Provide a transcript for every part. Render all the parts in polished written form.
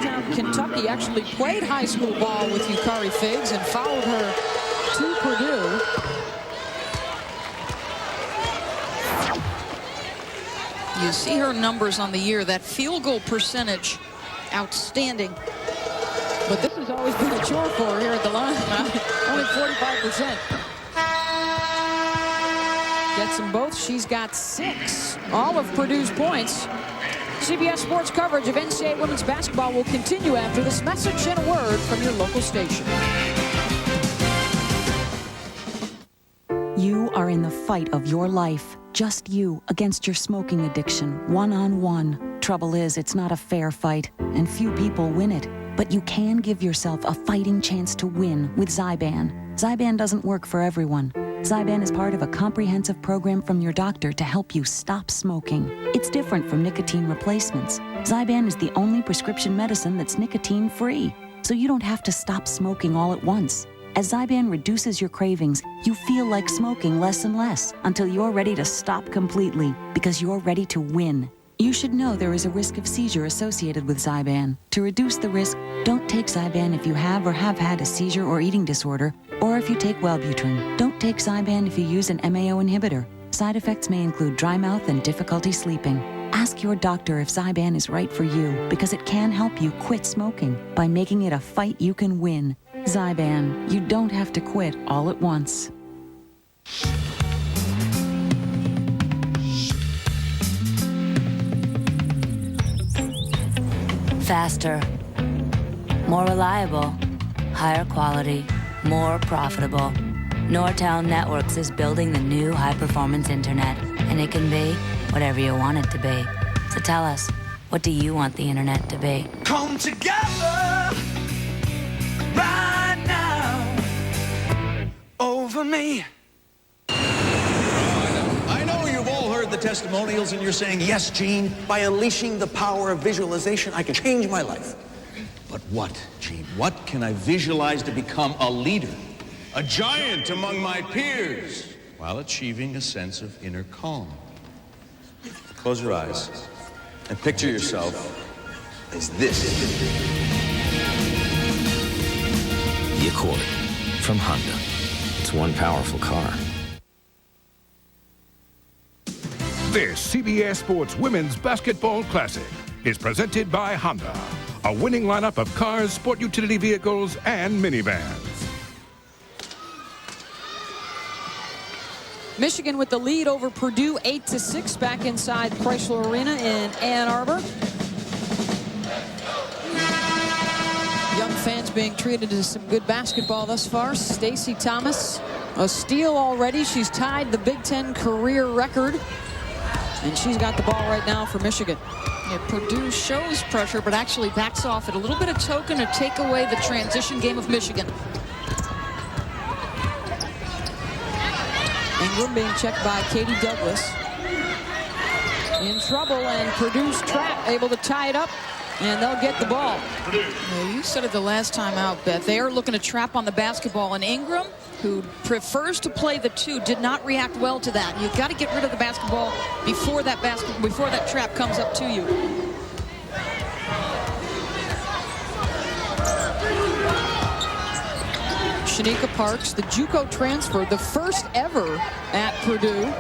Youngstown, Kentucky. Actually played high school ball with Yukari Figs and followed her to Purdue. You see her numbers on the year. That field goal percentage, outstanding. But this has always been a chore for her here at the line. Only 45%. Gets them both. She's got 6. All of Purdue's points. CBS Sports coverage of NCAA women's basketball will continue after this message and a word from your local station. You are in the fight of your life. Just you against your smoking addiction, one-on-one. Trouble is, it's not a fair fight, and few people win it. But you can give yourself a fighting chance to win with Zyban. Zyban doesn't work for everyone. Zyban is part of a comprehensive program from your doctor to help you stop smoking. It's different from nicotine replacements. Zyban is the only prescription medicine that's nicotine-free, so you don't have to stop smoking all at once. As Zyban reduces your cravings, you feel like smoking less and less until you're ready to stop completely because you're ready to win. You should know there is a risk of seizure associated with Zyban. To reduce the risk, don't take Zyban if you have or have had a seizure or eating disorder, or if you take Wellbutrin. Don't take Zyban if you use an MAO inhibitor. Side effects may include dry mouth and difficulty sleeping. Ask your doctor if Zyban is right for you, because it can help you quit smoking by making it a fight you can win. Zyban, you don't have to quit all at once. Faster, more reliable, higher quality, more profitable. Nortel Networks is building the new high-performance internet, and it can be whatever you want it to be. So tell us, what do you want the internet to be? Come together right now over me. I know you've all heard the testimonials and you're saying, yes, Gene, by unleashing the power of visualization, I can change my life. But what, Gene? What can I visualize to become a leader, a giant among my peers, while achieving a sense of inner calm? Close your eyes and picture yourself as this. The Accord from Honda. It's one powerful car. This CBS Sports Women's Basketball Classic is presented by Honda, a winning lineup of cars, sport utility vehicles, and minivans. Michigan with the lead over Purdue, 8-6, back inside Chrysler Arena in Ann Arbor. Young fans being treated to some good basketball thus far. Stacey Thomas, a steal already. She's tied the Big Ten career record. And she's got the ball right now for Michigan. Yeah, Purdue shows pressure, but actually backs off it. A little bit of token to take away the transition game of Michigan. Ingram being checked by Katie Douglas. In trouble, and Purdue's trap able to tie it up, and they'll get the ball. Yeah, you said it the last time out, Beth. They are looking to trap on the basketball, and Ingram, who prefers to play the 2, did not react well to that. You've got to get rid of the basketball before that trap comes up to you. Shanika Parks, the JUCO transfer, the first ever at Purdue,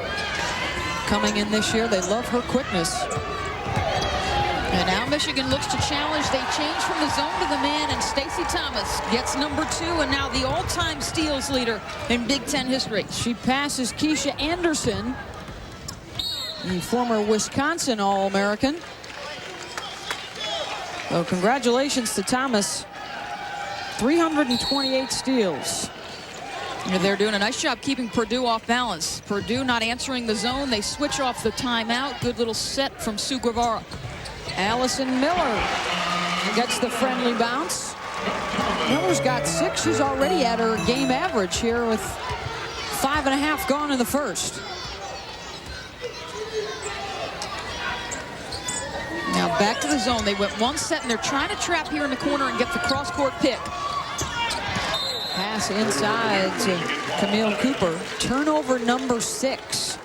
coming in this year. They love her quickness. And now Michigan looks to challenge. They change from the zone to the man, and Stacey Thomas gets number 2, and now the all-time steals leader in Big Ten history. She passes Keisha Anderson, the former Wisconsin All-American. So congratulations to Thomas. 328 steals. And they're doing a nice job keeping Purdue off balance. Purdue not answering the zone. They switch off the timeout. Good little set from Sue Guevara. Allison Miller gets the friendly bounce. Miller's got 6. She's already at her game average here with 5.5 gone in the first. Now back to the zone. They went one set, and they're trying to trap here in the corner and get the cross-court pick. Pass inside to Camille Cooper. Turnover number 6.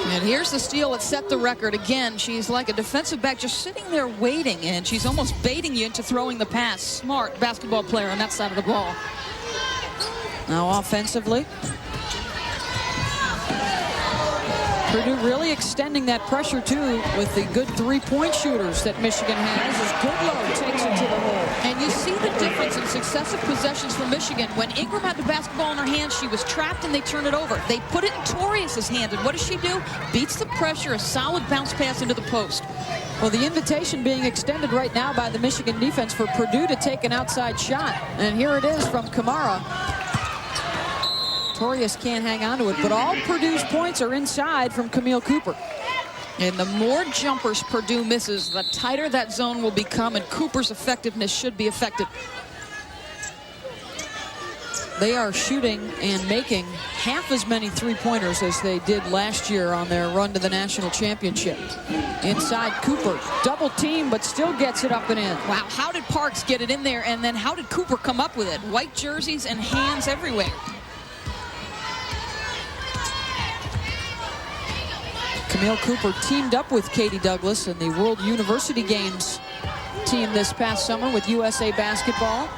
And here's the steal that set the record. Again, she's like a defensive back just sitting there waiting, and she's almost baiting you into throwing the pass. Smart basketball player on that side of the ball. Now offensively, Purdue really extending that pressure too with the good three-point shooters that Michigan has as Goodlow takes it to the hole. And you see the difference in successive possessions for Michigan. When Ingram had the basketball in her hands, she was trapped and they turn it over. They put it in Torius's hand, and what does she do? Beats the pressure, a solid bounce pass into the post. Well, the invitation being extended right now by the Michigan defense for Purdue to take an outside shot. And here it is from Kamara. Torius can't hang on to it, but all Purdue's points are inside from Camille Cooper. And the more jumpers Purdue misses, the tighter that zone will become, and Cooper's effectiveness should be effective. They are shooting and making half as many three-pointers as they did last year on their run to the national championship. Inside Cooper, double team, but still gets it up and in. Wow, how did Parks get it in there, and then how did Cooper come up with it? White jerseys and hands everywhere. Camille Cooper teamed up with Katie Douglas in the World University Games team this past summer with USA Basketball.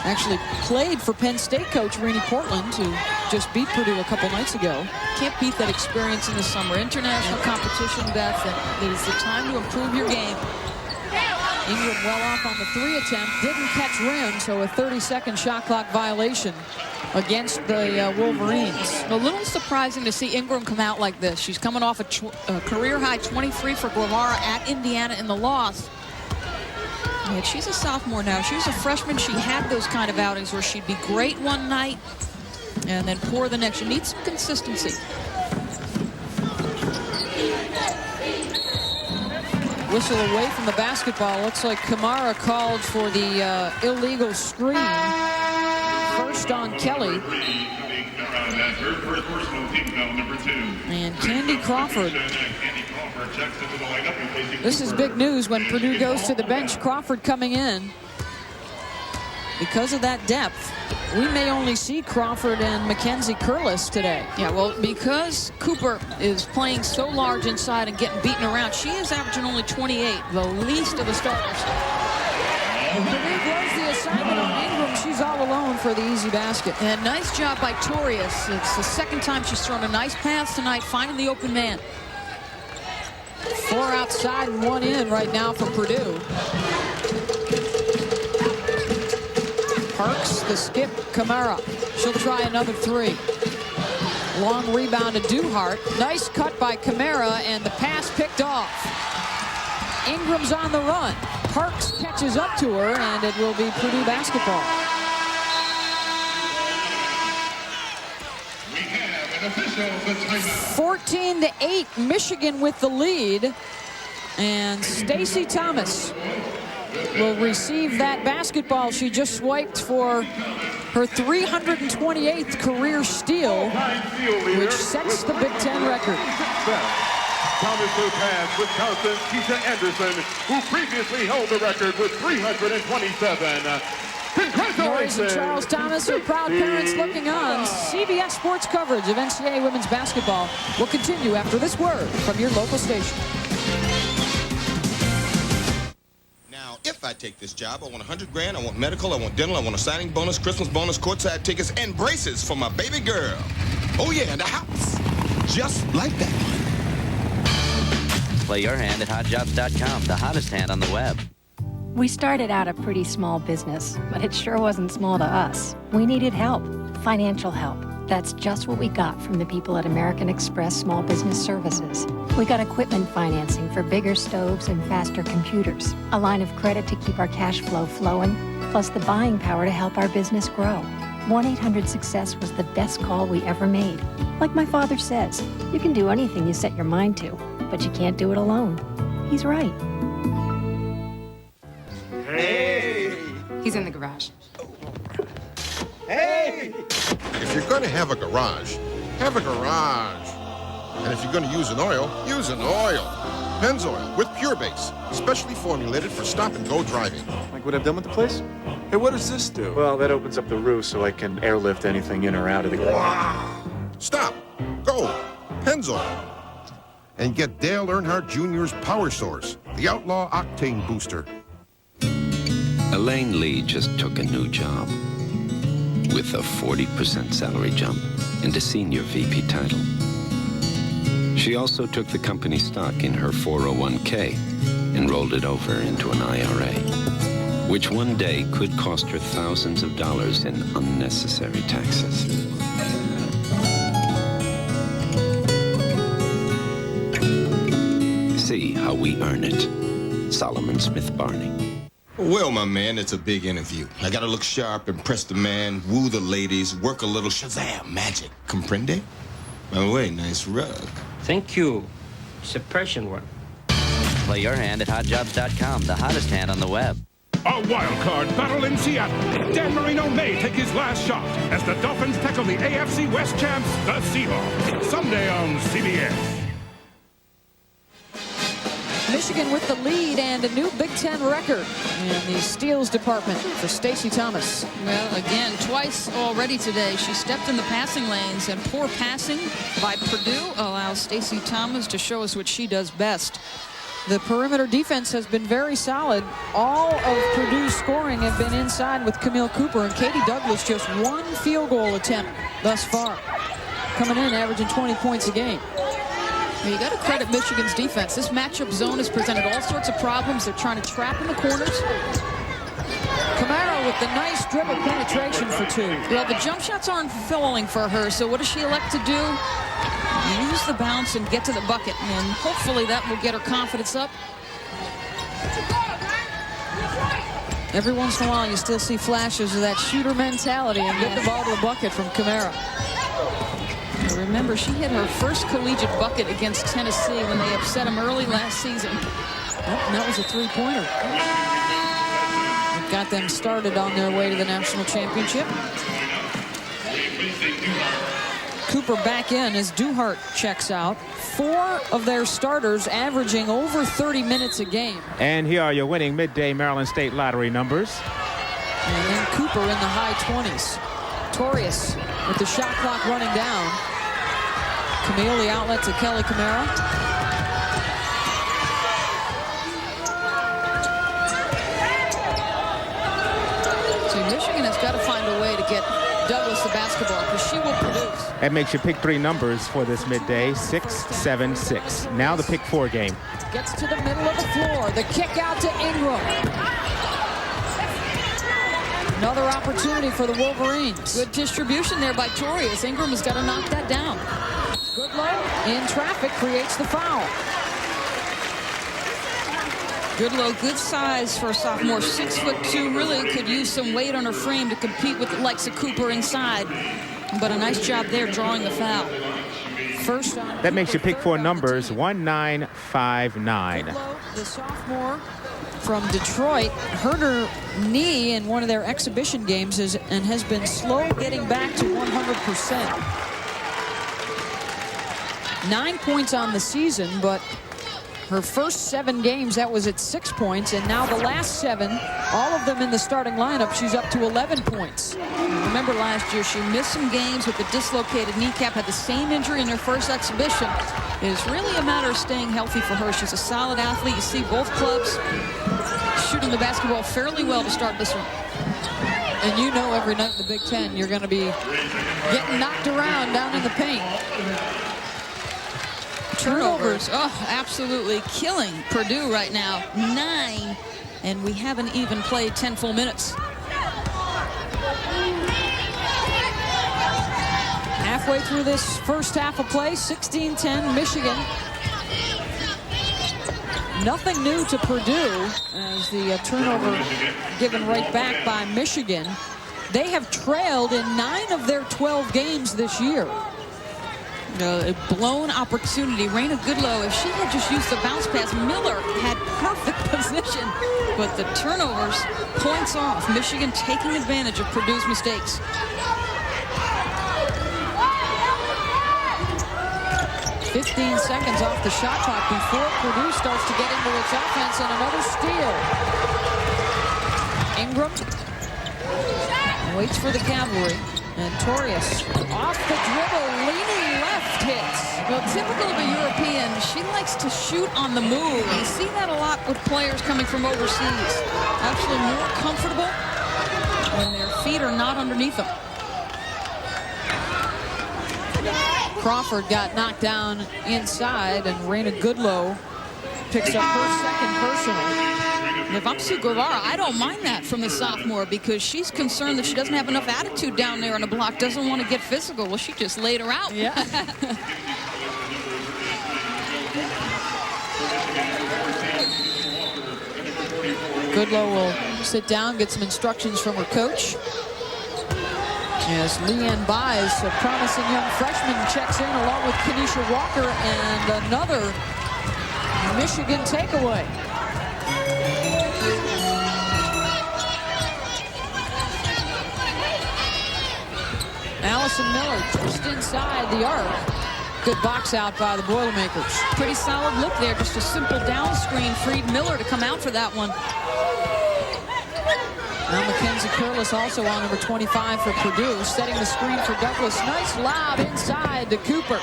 Actually played for Penn State coach Renee Portland, who just beat Purdue a couple nights ago. Can't beat that experience in the summer. International competition, Beth, and it is the time to improve your game. Ingram well off on the three attempt, didn't catch rim, so a 30-second shot clock violation against the Wolverines. A little surprising to see Ingram come out like this. She's coming off a career-high 23 for Guevara at Indiana in the loss. And she's a sophomore now. She was a freshman. She had those kind of outings where she'd be great one night and then poor the next. She needs some consistency. Whistle away from the basketball. Looks like Kamara called for the illegal screen. First on Kelly. And Candy Crawford. This is big news when Purdue goes to the bench. Crawford coming in. Because of that depth, we may only see Crawford and Mackenzie Curlis today. Yeah, well, because Cooper is playing so large inside and getting beaten around, she is averaging only 28, the least of the starters. Purdue blows the assignment on Ingram. She's all alone for the easy basket. And nice job by Torius. It's the second time she's thrown a nice pass tonight, finding the open man. 4 outside and 1 in right now for Purdue. Parks, the skip, Kamara. She'll try another 3. Long rebound to Duhart. Nice cut by Kamara, and the pass picked off. Ingram's on the run. Parks catches up to her, and it will be Purdue basketball. We have an official 14-8, Michigan with the lead. And Stacey Thomas will receive that basketball. She just swiped for her 328th career steal, which sets the Big Ten record. Thomas will pass Wisconsin's Keisha Anderson, who previously held the record with 327. Congratulations! Noise and Charles Thomas are proud parents looking on. CBS Sports coverage of NCAA women's basketball will continue after this word from your local station. If I take this job, I want $100,000, I want medical, I want dental, I want a signing bonus, Christmas bonus, courtside tickets, and braces for my baby girl. Oh yeah, and a house. Just like that one. Play your hand at hotjobs.com, the hottest hand on the web. We started out a pretty small business, but it sure wasn't small to us. We needed help, financial help. That's just what we got from the people at American Express Small Business Services. We got equipment financing for bigger stoves and faster computers, a line of credit to keep our cash flow flowing, plus the buying power to help our business grow. 1-800-SUCCESS was the best call we ever made. Like my father says, you can do anything you set your mind to, but you can't do it alone. He's right. Hey! He's in the garage. Hey! If you're going to have a garage, have a garage. And if you're going to use an oil, use an oil. Pennzoil with Pure Base, specially formulated for stop-and-go driving. Like what I've done with the place? Hey, what does this do? Well, that opens up the roof so I can airlift anything in or out of the garage. Wow. Stop. Go. Pennzoil. And get Dale Earnhardt Jr.'s Power Source, the Outlaw Octane Booster. Elaine Lee just took a new job with a 40% salary jump and a senior VP title. She also took the company stock in her 401k and rolled it over into an IRA, which one day could cost her thousands of dollars in unnecessary taxes. See how we earn it. Solomon Smith Barney. Well, my man, it's a big interview. I gotta look sharp, impress the man, woo the ladies, work a little Shazam magic. Comprende? By the way, nice rug. Thank you. It's a Persian one. Play your hand at hotjobs.com, the hottest hand on the web. A wild card battle in Seattle. Dan Marino may take his last shot as the Dolphins tackle the AFC West champs, the Seahawks. Sunday on CBS. Michigan with the lead and a new Big Ten record in the steals department for Stacey Thomas. Well, again, twice already today, she stepped in the passing lanes, and poor passing by Purdue allows Stacey Thomas to show us what she does best. The perimeter defense has been very solid. All of Purdue's scoring have been inside with Camille Cooper, and Katie Douglas just one field goal attempt thus far. Coming in, averaging 20 points a game. You got to credit Michigan's defense. This matchup zone has presented all sorts of problems. They're trying to trap in the corners. Camaro with the nice dribble penetration for two. Well, the jump shots aren't falling for her, so what does she elect to do? Use the bounce and get to the bucket, and hopefully that will get her confidence up. Every once in a while, you still see flashes of that shooter mentality and get the ball to the bucket from Camaro. Remember, she hit her first collegiate bucket against Tennessee when they upset them early last season. And that was a three-pointer. It got them started on their way to the national championship. Cooper back in as Duhart checks out. 4 of their starters averaging over 30 minutes a game. And here are your winning midday Maryland State Lottery numbers. And then Cooper in the high 20s. Torius with the shot clock running down. Camille, the outlet to Kelly Camara. So Michigan has got to find a way to get Douglas the basketball, because she will produce. That makes you pick 3 numbers for this midday, 6, 7, 6. Now the pick 4 game. Gets to the middle of the floor. The kick out to Ingram. Another opportunity for the Wolverines. Good distribution there by Torius. Ingram has got to knock that down. Goodlow in traffic creates the foul. Goodlow, good size for a sophomore, 6'2", really could use some weight on her frame to compete with the likes of Cooper inside. But a nice job there drawing the foul. First on that makes you pick 4 numbers, 1, 9, 5, 9. Goodlow, the sophomore from Detroit, hurt her knee in one of their exhibition games and has been slow getting back to 100%. 9 points on the season, but her first 7 games, that was at 6 points, and now the last 7, all of them in the starting lineup, she's up to 11 points. Remember last year, she missed some games with the dislocated kneecap, had the same injury in her first exhibition. It is really a matter of staying healthy for her. She's a solid athlete. You see both clubs shooting the basketball fairly well to start this one. And you know every night in the Big Ten, you're going to be getting knocked around down in the paint. Turnovers, oh, absolutely killing Purdue right now. 9, and we haven't even played 10 full minutes. Halfway through this first half of play, 16-10 Michigan. Nothing new to Purdue as the turnover given right back by Michigan. They have trailed in 9 of their 12 games this year. A blown opportunity. Raina Goodlow, if she had just used the bounce pass, Miller had perfect position. But the turnovers, points off. Michigan taking advantage of Purdue's mistakes. "15 seconds off the shot clock before Purdue starts to get into its offense, and another steal. Ingram waits for the cavalry, and Torius off the dribble, leaning left soft hits. Well, typical of a European, she likes to shoot on the move. You see that a lot with players coming from overseas. Actually more comfortable when their feet are not underneath them. Crawford got knocked down inside, and Raina Goodlow picks up her second personal. If I'm Sue Guevara, I don't mind that from the sophomore because she's concerned that she doesn't have enough attitude down there on the block, doesn't want to get physical. Well, she just laid her out. Yeah. Goodlow will sit down, get some instructions from her coach. As Leanne Buys, a promising young freshman, checks in along with Kenesha Walker, and another Michigan takeaway. Allison Miller just inside the arc. Good box out by the Boilermakers. Pretty solid look there. Just a simple down screen freed Miller to come out for that one. Now Mackenzie Curlis also on number 25 for Purdue, setting the screen for Douglas. Nice lob inside to Cooper.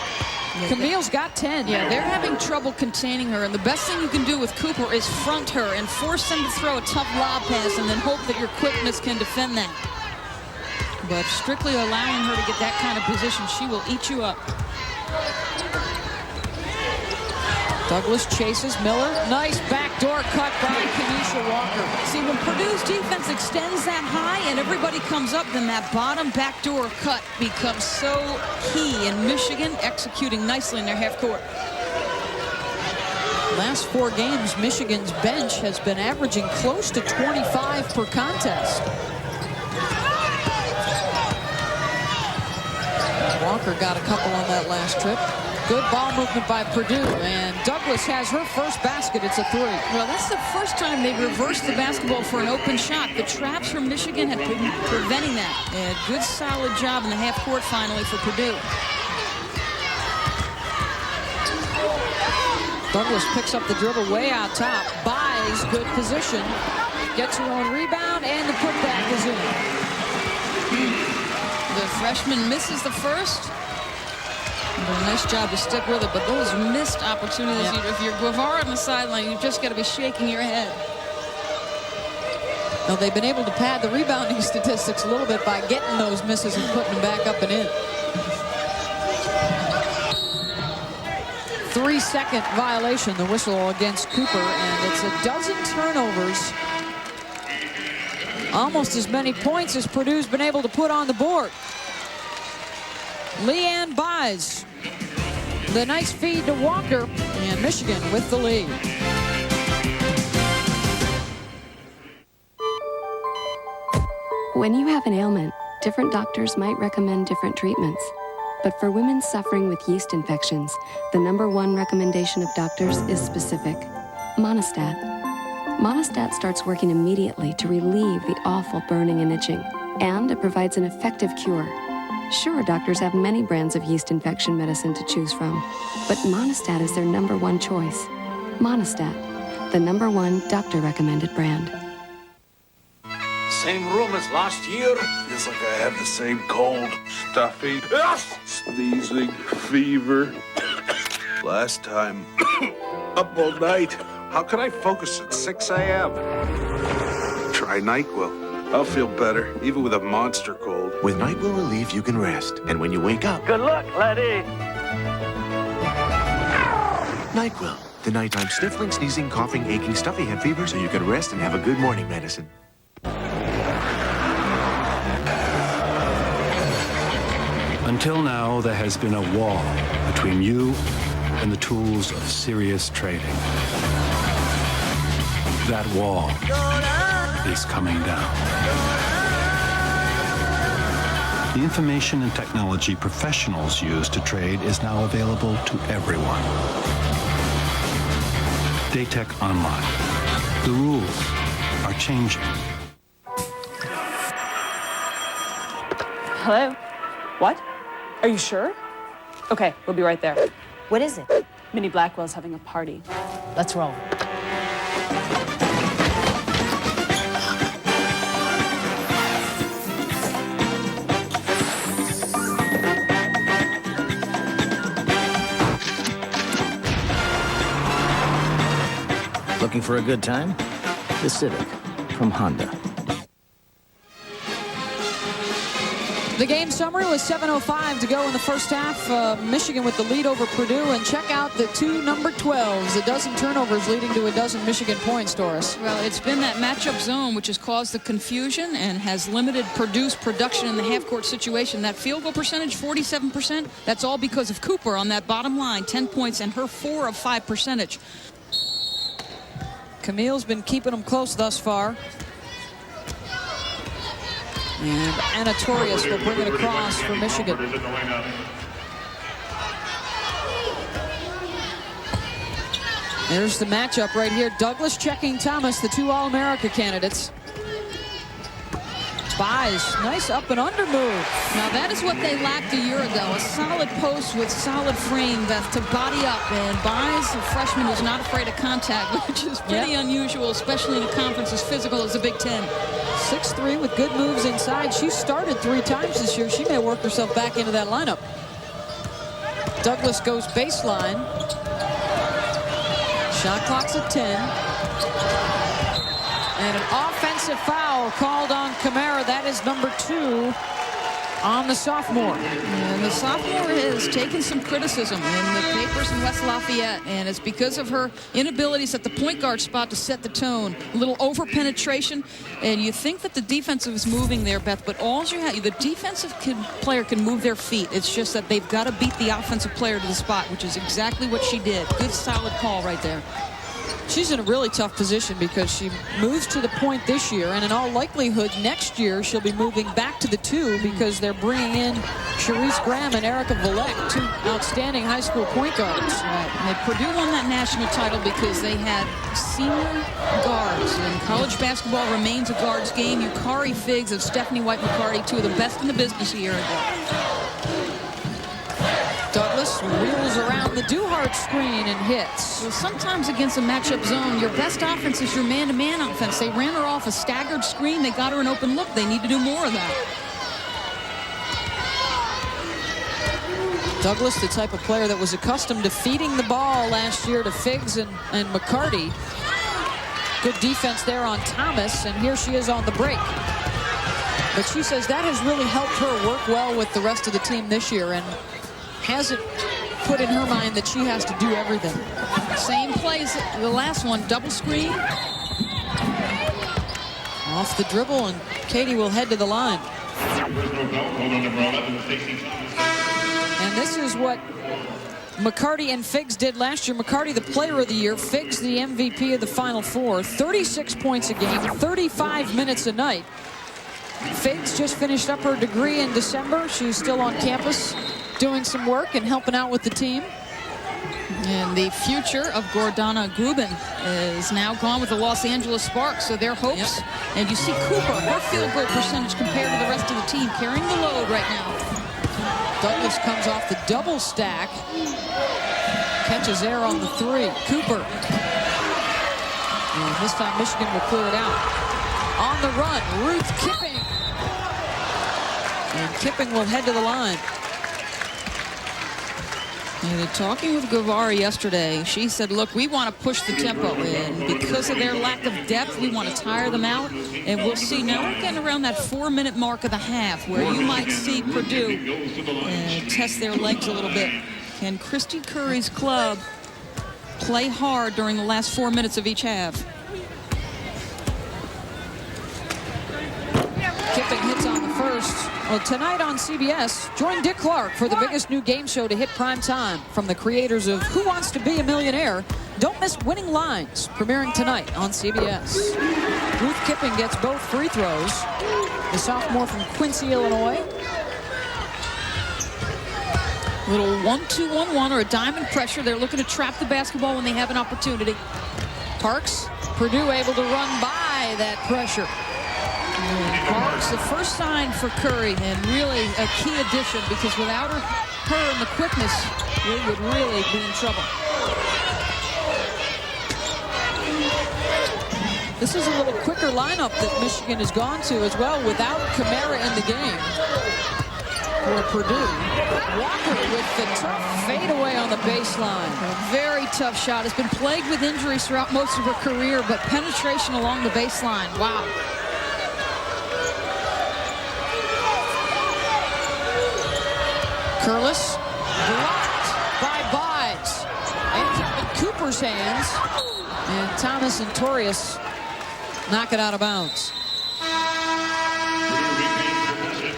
Camille's got 10. Yeah, they're having trouble containing her, and the best thing you can do with Cooper is front her and force them to throw a tough lob pass and then hope that your quickness can defend that. But strictly allowing her to get that kind of position, she will eat you up. Douglas chases Miller. Nice backdoor cut by Kenesha Walker. See, when Purdue's defense extends that high and everybody comes up, then that bottom backdoor cut becomes so key. And Michigan executing nicely in their half court. Last 4 games, Michigan's bench has been averaging close to 25 per contest. Walker got a couple on that last trip. Good ball movement by Purdue, and Douglas has her first basket. It's a 3. Well, that's the first time they've reversed the basketball for an open shot. The traps from Michigan have been preventing that. And good, solid job in the half court finally for Purdue. Douglas picks up the dribble way out top. Buys good position. Gets her own rebound, and the putback is in. The freshman misses the first. A nice job to stick with it, but those missed opportunities, if you're Guevara on the sideline, you've just got to be shaking your head. Now, they've been able to pad the rebounding statistics a little bit by getting those misses and putting them back up and in. 3-second violation, the whistle against Cooper, and it's a dozen turnovers. Almost as many points as Purdue's been able to put on the board. Leanne Buys. The nice feed to Walker, and Michigan with the lead. When you have an ailment, different doctors might recommend different treatments. But for women suffering with yeast infections, the #1 recommendation of doctors is specific: Monistat. Monistat starts working immediately to relieve the awful burning and itching, and it provides an effective cure. Sure, doctors have many brands of yeast infection medicine to choose from, but Monistat is their #1 choice. Monistat, the #1 doctor-recommended brand. Same room as last year. Feels like I have the same cold. Stuffy. Sneezing. Fever. Last time. Up all night. How can I focus at 6 a.m.? Try NyQuil. I'll feel better, even with a monster cold. With NyQuil Relief, you can rest. And when you wake up... Good luck, laddie. NyQuil. The nighttime sniffling, sneezing, coughing, aching, stuffy head fever, so you can rest and have a good morning medicine. Until now, there has been a wall between you and the tools of serious trading. That wall is coming down. The information and technology professionals use to trade is now available to everyone. Daytech Online. The rules are changing. Hello? What? Are you sure? Okay, we'll be right there. What is it? Minnie Blackwell's having a party. Let's roll. Looking for a good time? The Civic from Honda. The game summary was 7:05 to go in the first half. Michigan with the lead over Purdue. And check out the two number 12s. A dozen turnovers leading to a dozen Michigan points, Doris. Well, it's been that matchup zone which has caused the confusion and has limited Purdue's production in the half-court situation. That field goal percentage, 47%, that's all because of Cooper on that bottom line, 10 points, and her 4 of 5 percentage. Camille's been keeping them close thus far. And Anatorius will bring it across for Michigan. There's the matchup right here. Douglas checking Thomas, the two All-America candidates. Buys, nice up and under move. Now that is what they lacked a year ago, a solid post with solid frame to body up. And Buys, a freshman who's not afraid of contact, which is pretty unusual, especially in a conference as physical as the Big Ten. 6'3" with good moves inside. She started 3 times this year. She may work herself back into that lineup. Douglas goes baseline. Shot clock's at 10. And an offensive foul called on Kamara. That is number 2 on the sophomore. And the sophomore has taken some criticism in the papers in West Lafayette, and it's because of her inabilities at the point guard spot to set the tone. A little over penetration, and you think that the defensive is moving there, Beth, but all you have, the defensive player can move their feet. It's just that they've got to beat the offensive player to the spot, which is exactly what she did. Good, solid call right there. She's in a really tough position because she moves to the point this year, and in all likelihood next year she'll be moving back to the 2 because they're bringing in Cherise Graham and Erica Villette, 2 outstanding high school point guards. Right. And Purdue won that national title because they had senior guards, and college basketball remains a guards game. Yukari Figs of Stephanie White-McCarty, 2 of the best in the business a year ago. Douglas wheels around the Duhart screen and hits. Well, sometimes against a matchup zone, your best offense is your man-to-man offense. They ran her off a staggered screen. They got her an open look. They need to do more of that. Douglas, the type of player that was accustomed to feeding the ball last year to Figs and McCarty. Good defense there on Thomas, and here she is on the break. But she says that has really helped her work well with the rest of the team this year, and hasn't put in her mind that she has to do everything. Same plays, the last one, double screen. Off the dribble, and Katie will head to the line. And this is what McCarty and Figs did last year. McCarty, the player of the year. Figs, the MVP of the Final Four. 36 points a game, 35 minutes a night. Figs just finished up her degree in December. She's still on campus doing some work and helping out with the team. And the future of Gordana Grubin is now gone with the Los Angeles Sparks, so their hopes. Yep. And you see Cooper, her field goal percentage compared to the rest of the team, carrying the load right now. Douglas comes off the double stack. Catches air on the 3. Cooper. And this time Michigan will clear it out. On the run, Ruth Kipping. And Kipping will head to the line. And talking with Guevara yesterday, she said, look, we want to push the tempo, and because of their lack of depth, we want to tire them out, and we'll see. Now we're getting around that 4-minute mark of the half where you might see Purdue test their legs a little bit. Can Christy Curry's club play hard during the last 4 minutes of each half? Kipping hits on the first. Well, tonight on CBS, join Dick Clark for the biggest new game show to hit prime time. From the creators of Who Wants to Be a Millionaire, don't miss Winning Lines, premiering tonight on CBS. Ruth Kipping gets both free throws. The sophomore from Quincy, Illinois. Little 1-2-1-1 or a diamond pressure. They're looking to trap the basketball when they have an opportunity. Parks, Purdue able to run by that pressure. Parks, the first sign for Curry, and really a key addition, because without her and the quickness, we would really be in trouble. This is a little quicker lineup that Michigan has gone to as well without Kamara in the game. for Purdue. Walker with the tough fadeaway on the baseline. A very tough shot. Has been plagued with injuries throughout most of her career, but penetration along the baseline. Wow. Curlis blocked by Bides. And in Cooper's hands. And Thomas and Torius knock it out of bounds.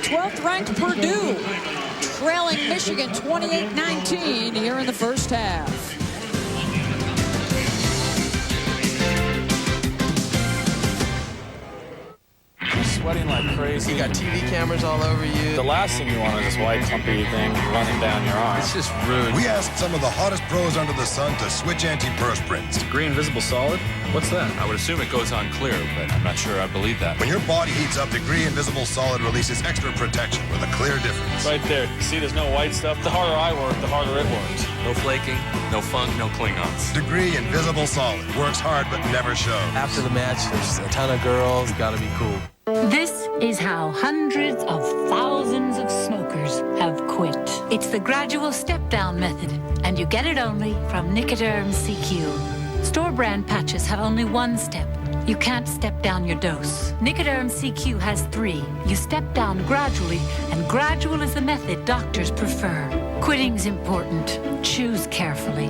12th ranked Purdue trailing Michigan 28-19 here in the first half. Sweating like crazy. You got TV cameras all over you. The last thing you want is this white clumpy thing running down your arm. It's just rude. We asked some of the hottest pros under the sun to switch antiperspirants. Degree Invisible Solid? What's that? I would assume it goes on clear, but I'm not sure I believe that. When your body heats up, Degree Invisible Solid releases extra protection with a clear difference. Right there. See, there's no white stuff. The harder I work, the harder it works. No flaking, no funk, no Klingons. Degree Invisible Solid works hard but never shows. After the match, there's a ton of girls. Gotta be cool. This is how hundreds of thousands of smokers have quit. It's the gradual step-down method, and you get it only from Nicoderm CQ. Store brand patches have only one step. You can't step down your dose. Nicoderm CQ has 3. You step down gradually, and gradual is the method doctors prefer. Quitting's important. Choose carefully.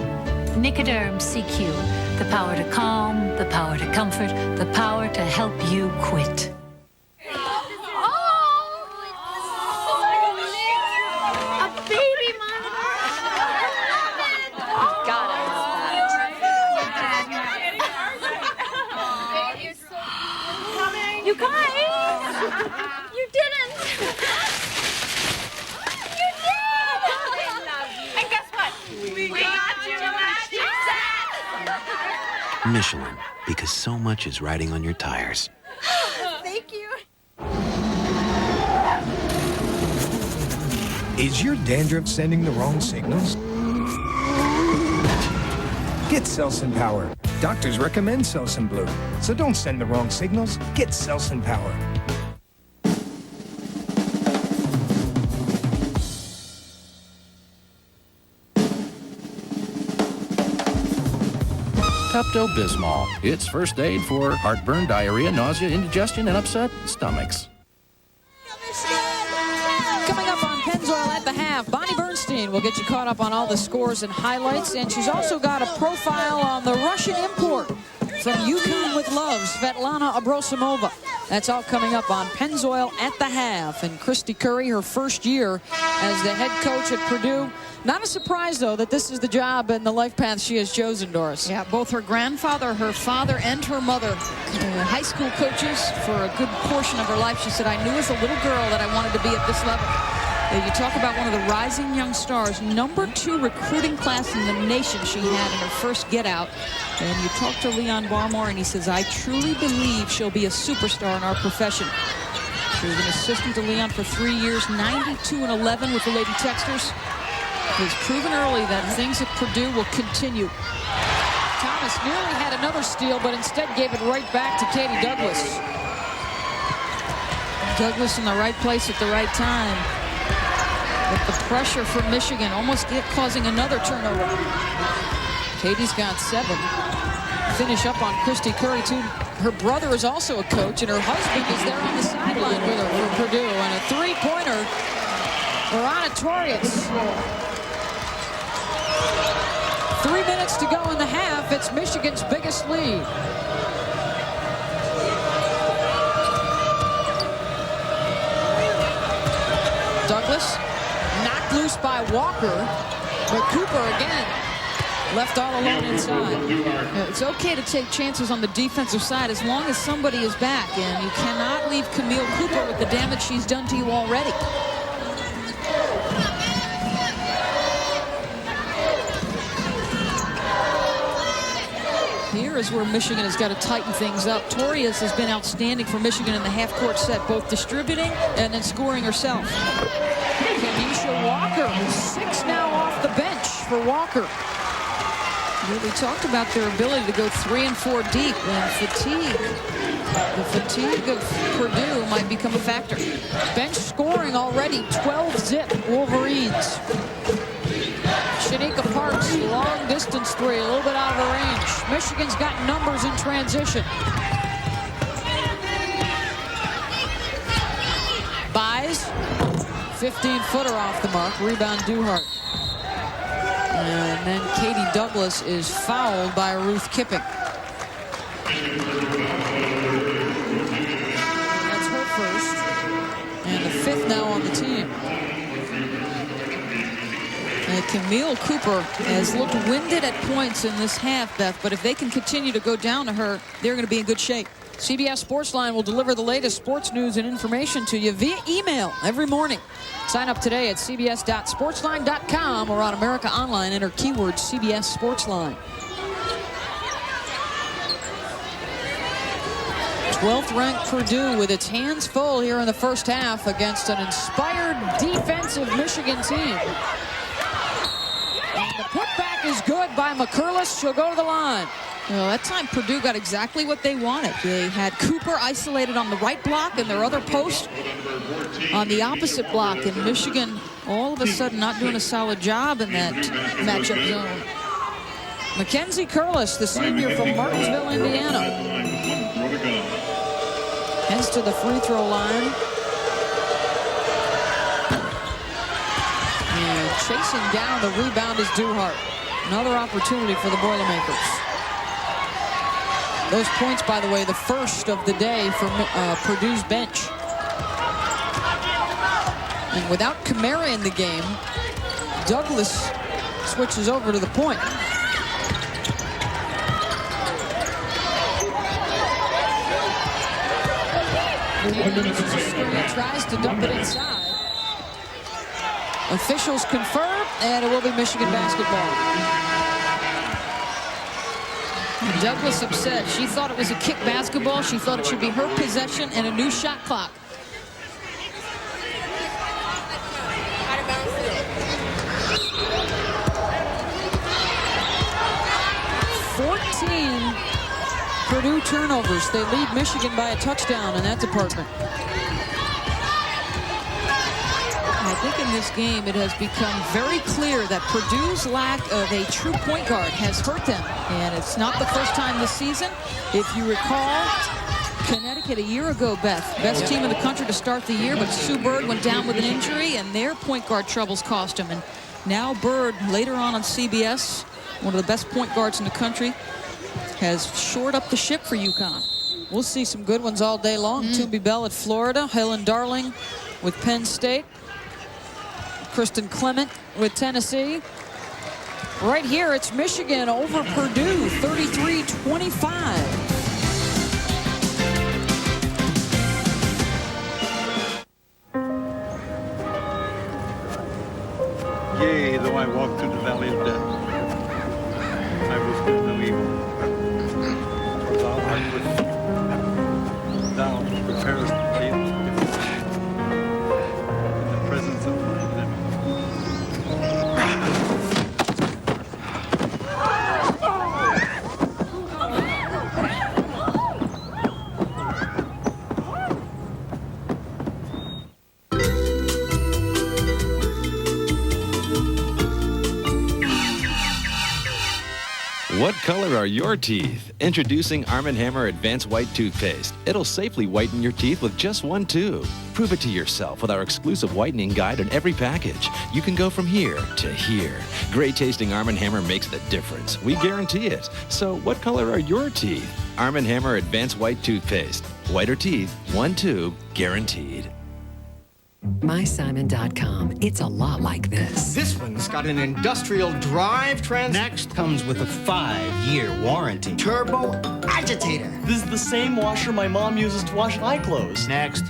Nicoderm CQ. The power to calm, the power to comfort, the power to help you quit. You guys! You didn't! You did! I love you. And guess what? We got you a matching set! Michelin, because so much is riding on your tires. Thank you. Is your dandruff sending the wrong signals? Get Selsun Power. Doctors recommend Selsun Blue. So don't send the wrong signals. Get Selsun Power. Pepto-Bismol. It's first aid for heartburn, diarrhea, nausea, indigestion, and upset stomachs. Coming up on Pennzoil at the half, Bonnie Bernstein will get you caught up on all the scores and highlights, and she's also got a profile on the Russian import from UConn with Love, Svetlana Abrosimova. That's all coming up on Pennzoil at the half. And Christy Curry, her first year as the head coach at Purdue. Not a surprise, though, that this is the job and the life path she has chosen, Doris. Yeah, both her grandfather, her father, and her mother, high school coaches for a good portion of her life. She said, I knew as a little girl that I wanted to be at this level. You talk about one of the rising young stars, #2 recruiting class in the nation she had in her first get-out. And you talk to Leon Barmore, and he says, I truly believe she'll be a superstar in our profession. She was an assistant to Leon for 3 years, 92-11 with the Lady Texters. Has proven early that things at Purdue will continue. Thomas nearly had another steal, but instead gave it right back to Katie Douglas. Douglas in the right place at the right time. With the pressure from Michigan, almost causing another turnover. Katie's got 7. Finish up on Christy Curry, too. Her brother is also a coach, and her husband is there on the sideline with her for Purdue. And a three-pointer for Torius. 3 minutes to go in the half. It's Michigan's biggest lead. Douglas knocked loose by Walker, but Cooper again left all alone inside. It's okay to take chances on the defensive side as long as somebody is back, and you cannot leave Camille Cooper with the damage she's done to you already. Here is where Michigan has got to tighten things up. Torius has been outstanding for Michigan in the half-court set, both distributing and then scoring herself. Kenisha Walker, 6 now off the bench for Walker. We talked about their ability to go 3 and 4 deep, and the fatigue of Purdue might become a factor. Bench scoring already, 12-zip Wolverines. Shanika Parks, long distance three, a little bit out of her range. Michigan's got numbers in transition. Buys, 15-footer off the mark, rebound Duhart. And then Katie Douglas is fouled by Ruth Kipping. That's her first, and the 5th now on the team. And Camille Cooper has looked winded at points in this half, Beth, but if they can continue to go down to her, they're going to be in good shape. CBS Sportsline will deliver the latest sports news and information to you via email every morning. Sign up today at cbs.sportsline.com or on America Online. Enter keyword CBS Sportsline. 12th-ranked Purdue with its hands full here in the first half against an inspired defensive Michigan team. And the putback is good by McCurlis. She'll go to the line. Well, that time Purdue got exactly what they wanted. They had Cooper isolated on the right block and their other post on the opposite block. And Michigan all of a sudden not doing a solid job in that matchup zone. Mackenzie Curlis, the senior from Martinsville, Indiana, heads to the free throw line. And chasing down the rebound is Duhart. Another opportunity for the Boilermakers. Those points, by the way, the first of the day for Purdue's bench. And without Kamara in the game, Douglas switches over to the point. Tries to dump it inside. Officials confirm, and it will be Michigan basketball. Douglas upset. She thought it was a kick basketball. She thought it should be her possession and a new shot clock. Purdue turnovers. They lead Michigan by a touchdown in that department. I think in this game it has become very clear that Purdue's lack of a true point guard has hurt them. And it's not the first time this season. If you recall, Connecticut a year ago, best team in the country to start the year, but Sue Bird went down with an injury and their point guard troubles cost him. And now Bird, later on CBS, one of the best point guards in the country, has shored up the ship for UConn. We'll see some good ones all day long. Toomey Bell at Florida, Helen Darling with Penn State, Kristen Clement with Tennessee. Right here, it's Michigan over Purdue, 33-25. Yea, though I walk through the valley of death, I will fear no evil. For thou art with me. Thou preparest the table before me in the presence of my enemies. What color are your teeth? Introducing Arm & Hammer Advanced White Toothpaste. It'll safely whiten your teeth with just one tube. Prove it to yourself with our exclusive whitening guide on every package. You can go from here to here. Great tasting Arm & Hammer makes the difference. We guarantee it. So what color are your teeth? Arm & Hammer Advanced White Toothpaste. Whiter teeth, one tube, guaranteed. MySimon.com. It's a lot like this. This one's got an industrial drive Next comes with a 5-year warranty. Turbo agitator. This is the same washer my mom uses to wash my clothes. Next,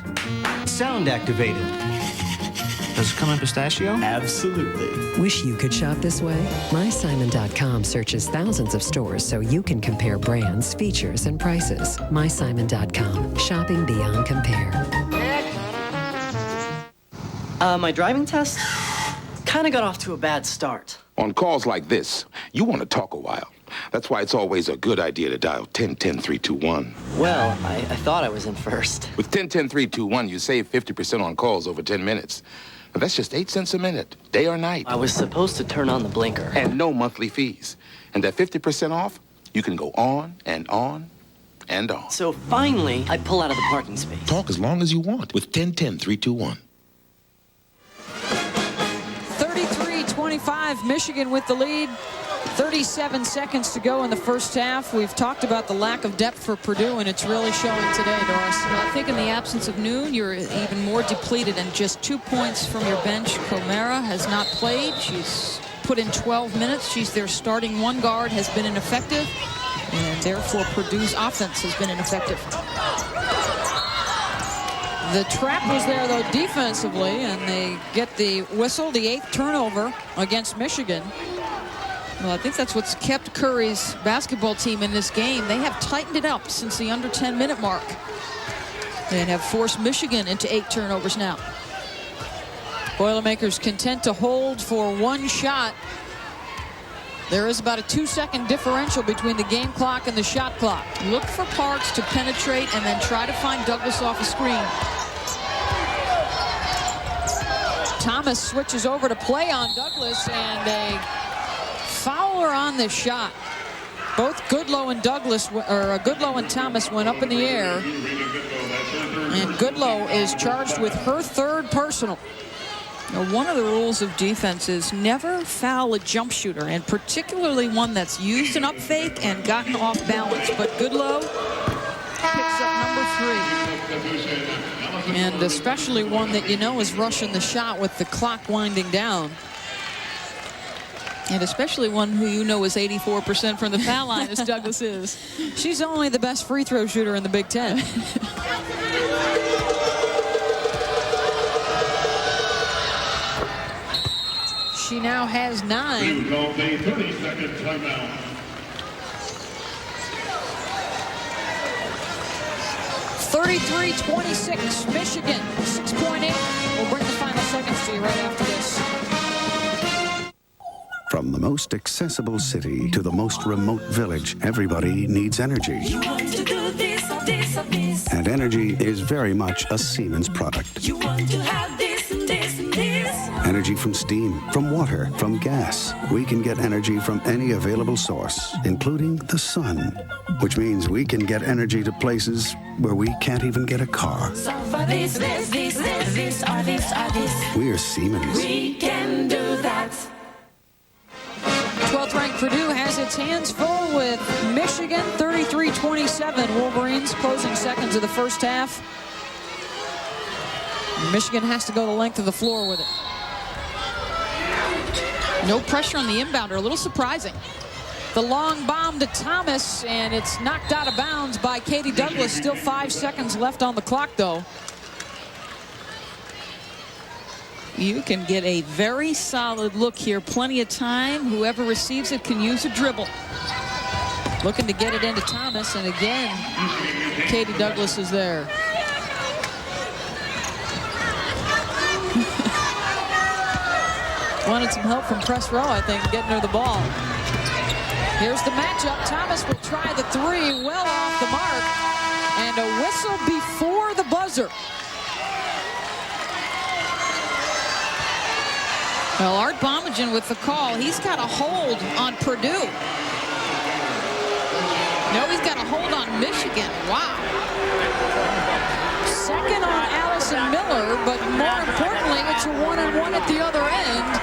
sound activated. Does it come in pistachio? Absolutely. Wish you could shop this way? MySimon.com searches thousands of stores so you can compare brands, features, and prices. MySimon.com. Shopping beyond compare. My driving test kind of got off to a bad start. On calls like this, you want to talk a while. That's why it's always a good idea to dial 10-10-321. Well, I thought I was in first. With 10-10-321, you save 50% on calls over 10 minutes. Now, that's just 8 cents a minute, day or night. I was supposed to turn on the blinker. And no monthly fees. And that 50% off, you can go on and on and on. So finally, I pull out of the parking space. Talk as long as you want with 10-10-321. 33-25, Michigan with the lead. 37 seconds to go in the first half. We've talked about the lack of depth for Purdue, and it's really showing today, Doris. Well, I think in the absence of Noon, you're even more depleted, and just 2 points from your bench. Comera has not played. She's put in 12 minutes. She's their starting one guard, has been ineffective, and therefore Purdue's offense has been ineffective. The trap was there, though, defensively, and they get the whistle, the 8th turnover against Michigan. Well, I think that's what's kept Curry's basketball team in this game. They have tightened it up since the under 10-minute mark and have forced Michigan into 8 turnovers now. Boilermakers content to hold for 1 shot. There is about a 2-second differential between the game clock and the shot clock. Look for Parks to penetrate and then try to find Douglas off a screen. Thomas switches over to play on Douglas, and a foul on this shot. Both Goodlow and Goodlow and Thomas went up in the air, and Goodlow is charged with her 3rd personal. Now, one of the rules of defense is never foul a jump shooter, and particularly one that's used an up fake and gotten off balance. But Goodlow picks up number 3, and especially one that you know is rushing the shot with the clock winding down. And especially one who you know is 84% from the foul line, as Douglas is. She's only the best free throw shooter in the Big Ten. She now has 9. 33-26, Michigan, 6.8. We'll bring the final seconds to you right after this. From the most accessible city to the most remote village, everybody needs energy. You want to do this or this or this. And energy is very much a Siemens product. You want to have this and this and this. Energy from steam, from water, from gas. We can get energy from any available source, including the sun, which means we can get energy to places where we can't even get a car. So for this, this, this, this, this, or this, or this. We're Siemens. We can do that. 12th ranked Purdue has its hands full with Michigan, 33-27. Wolverines closing seconds of the first half. Michigan has to go the length of the floor with it. No pressure on the inbounder, a little surprising. The long bomb to Thomas, and it's knocked out of bounds by Katie Douglas. Still 5 seconds left on the clock, though. You can get a very solid look here. Plenty of time. Whoever receives it can use a dribble. Looking to get it into Thomas, and again, Katie Douglas is there. Wanted some help from press row, I think, getting her the ball. Here's the matchup. Thomas will try the 3, well off the mark, and a whistle before the buzzer. Well, Art Bomagen with the call. He's got a hold on Purdue. No, he's got a hold on Michigan. Wow. Second on Allison Miller, but more importantly, it's a 1-on-1 at the other end.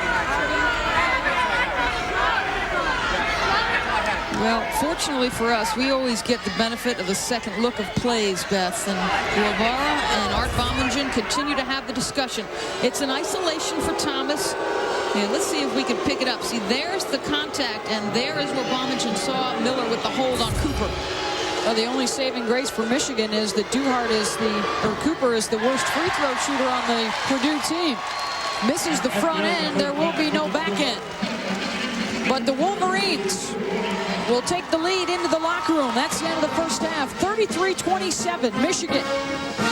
Well, fortunately for us, we always get the benefit of the second look of plays, Beth. And Guevara and Art Bomagen continue to have the discussion. It's an isolation for Thomas. And let's see if we can pick it up. See, there's the contact, and there is where Bomagen saw Miller with the hold on Cooper. Well, the only saving grace for Michigan is that Cooper is the worst free throw shooter on the Purdue team. Misses the front end, there will be no back end. But the Wolverines will take the lead into the locker room. That's the end of the first half. 33-27, Michigan.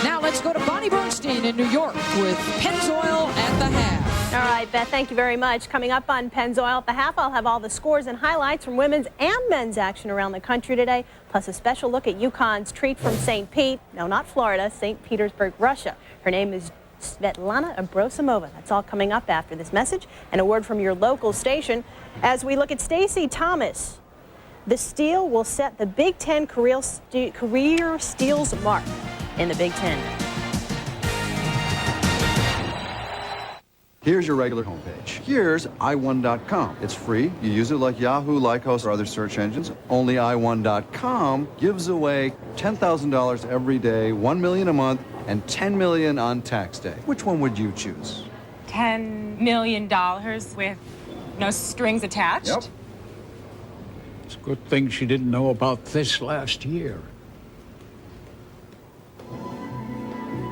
Now let's go to Bonnie Bernstein in New York with Pennzoil at the half. All right, Beth, thank you very much. Coming up on Pennzoil at the half, I'll have all the scores and highlights from women's and men's action around the country today, plus a special look at UConn's treat from St. Pete. No, not Florida, St. Petersburg, Russia. Her name is Svetlana Abrosimova. That's all coming up after this message and a word from your local station as we look at Stacey Thomas. The steal will set the Big Ten career steals mark in the Big Ten. Here's your regular homepage. Here's i1.com. It's free. You use it like Yahoo, Lycos, or other search engines. Only i1.com gives away $10,000 every day, $1 million a month, and $10 million on tax day. Which one would you choose? $10 million with no strings attached? Yep. It's a good thing she didn't know about this last year.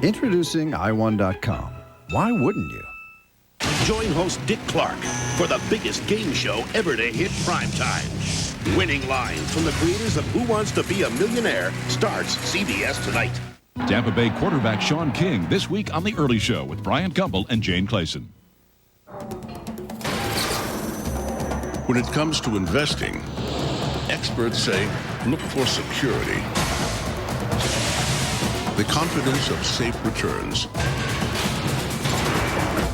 Introducing i1.com. Why wouldn't you? Join host Dick Clark for the biggest game show ever to hit primetime. Winning Lines from the creators of Who Wants to Be a Millionaire starts CBS tonight. Tampa Bay quarterback Sean King this week on The Early Show with Brian Gumbel and Jane Clayson. When it comes to investing, experts say look for security, the confidence of safe returns.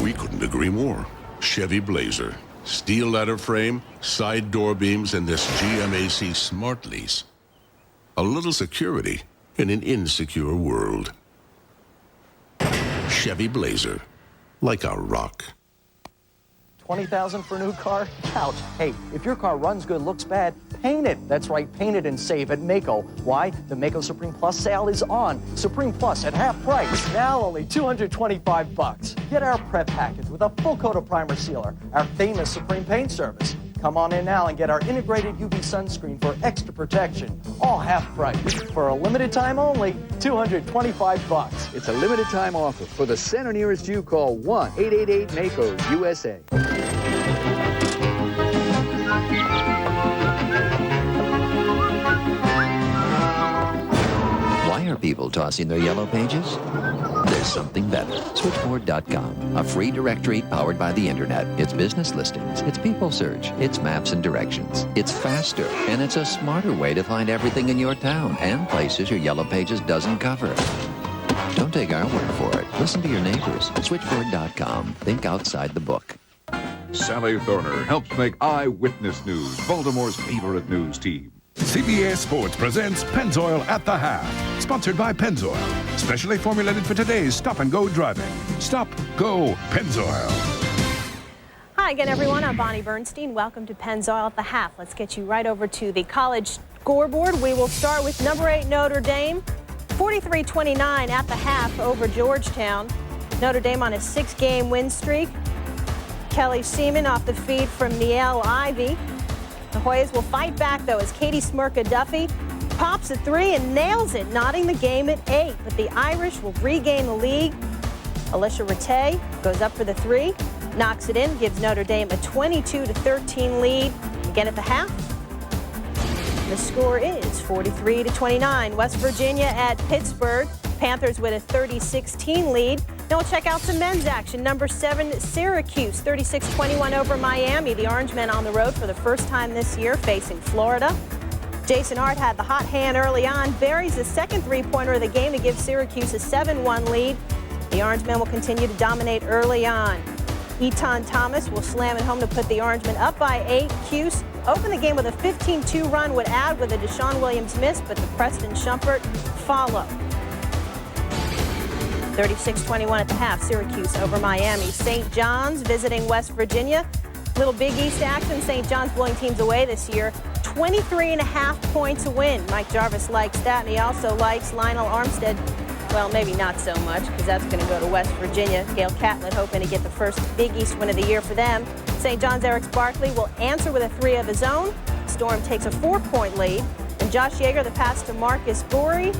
We couldn't agree more. Chevy Blazer, steel ladder frame, side door beams, and this GMAC Smart Lease. A little security in an insecure world. Chevy Blazer, like a rock. $20,000 for a new car? Ouch. Hey, if your car runs good, looks bad, paint it. That's right, paint it and save at Maaco. Why? The Maaco Supreme Plus sale is on. Supreme Plus at half price. Now only $225. Get our prep package with a full coat of primer sealer, our famous Supreme paint service. Come on in now and get our integrated UV sunscreen for extra protection. All half price. For a limited time only, $225. It's a limited time offer. For the center nearest you, call 1-888-MACO-USA. Why are people tossing their yellow pages? There's something better. Switchboard.com, a free directory powered by the internet. It's business listings, it's people search, it's maps and directions. It's faster, and it's a smarter way to find everything in your town and places your yellow pages doesn't cover. Don't take our word for it. Listen to your neighbors. Switchboard.com. Think outside the book. Sally Thorner helps make Eyewitness News Baltimore's favorite news team. CBS Sports presents Pennzoil at the Half, sponsored by Pennzoil, specially formulated for today's stop-and-go driving. Stop, go, Pennzoil. Hi again, everyone. I'm Bonnie Bernstein. Welcome to Pennzoil at the Half. Let's get you right over to the college scoreboard. We will start with number 8 Notre Dame, 43-29 at the half over Georgetown. Notre Dame on a 6-game win streak. Kelly Seaman off the feed from Niele Ivey. The Hoyas will fight back, though, as Katie Smirka-Duffy pops a 3 and nails it, knotting the game at 8. But the Irish will regain the lead. Alicia Rattay goes up for the 3, knocks it in, gives Notre Dame a 22-13 lead. Again at the half, the score is 43-29. West Virginia at Pittsburgh. Panthers with a 30-16 lead. Now we'll check out some men's action. Number 7, Syracuse, 36-21 over Miami. The Orangemen on the road for the first time this year, facing Florida. Jason Hart had the hot hand early on. Buries the second three-pointer of the game to give Syracuse a 7-1 lead. The Orangemen will continue to dominate early on. Eton Thomas will slam it home to put the Orangemen up by 8. Cuse opened the game with a 15-2 run, would add with a Deshaun Williams miss, but the Preston Shumpert follow. 36-21 at the half, Syracuse over Miami. St. John's visiting West Virginia. Little Big East action. St. John's blowing teams away this year. 23.5 points a win. Mike Jarvis likes that, and he also likes Lionel Armstead. Well, maybe not so much, because that's going to go to West Virginia. Gail Catlett hoping to get the first Big East win of the year for them. St. John's Eric Barkley will answer with a 3 of his own. Storm takes a 4-point lead. And Josh Yeager, the pass to Marcus Gorey.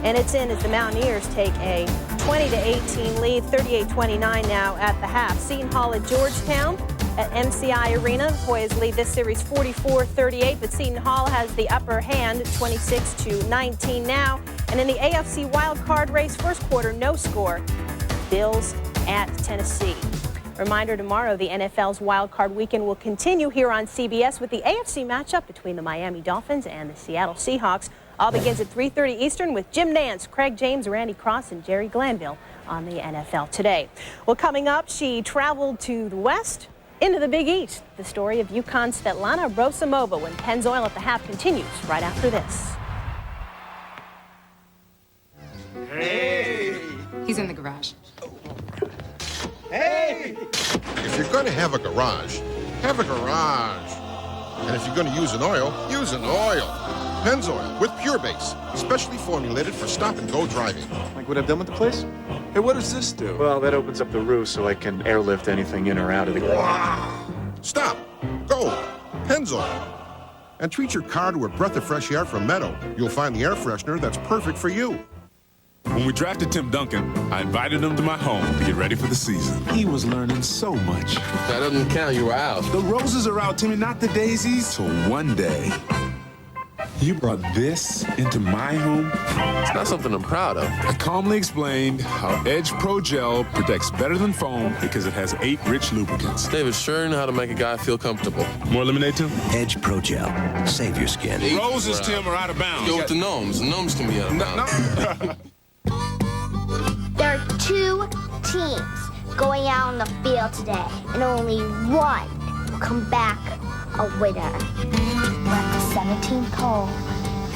And it's in as the Mountaineers take a 20-18 lead, 38-29 now at the half. Seton Hall at Georgetown at MCI Arena. Hoyas lead this series 44-38, but Seton Hall has the upper hand, 26-19 now. And in the AFC wild card race, first quarter, no score. Bills at Tennessee. Reminder, tomorrow the NFL's Wild Card Weekend will continue here on CBS with the AFC matchup between the Miami Dolphins and the Seattle Seahawks. All begins at 3:30 Eastern with Jim Nance, Craig James, Randy Cross, and Jerry Glanville on the NFL Today. Well, coming up, she traveled to the West into the Big East. The story of UConn's Svetlana Abrosimova when Pennzoil at the Half continues right after this. Hey! He's in the garage. Hey! If you're going to have a garage, have a garage. And if you're going to use an oil, use an oil. Pennzoil with Pure Base, specially formulated for stop-and-go driving. Like what I've done with the place? Hey, what does this do? Well, that opens up the roof so I can airlift anything in or out of the garage. Wow. Stop. Go. Pennzoil. And treat your car to a breath of fresh air from Meadow. You'll find the air freshener that's perfect for you. When we drafted Tim Duncan, I invited him to my home to get ready for the season. He was learning so much. That doesn't count. You were out. The roses are out, Timmy, not the daisies. So one day, you brought this into my home. It's not something I'm proud of. I calmly explained how Edge Pro Gel protects better than foam because it has 8 rich lubricants. David, sure know how to make a guy feel comfortable. More lemonade, Tim? Edge Pro Gel. Save your skin. The roses, Tim, are out of bounds. Go with the gnomes. The gnomes can be out of bounds. No. There are 2 teams going out on the field today, and only one will come back a winner. We're at the 17th hole.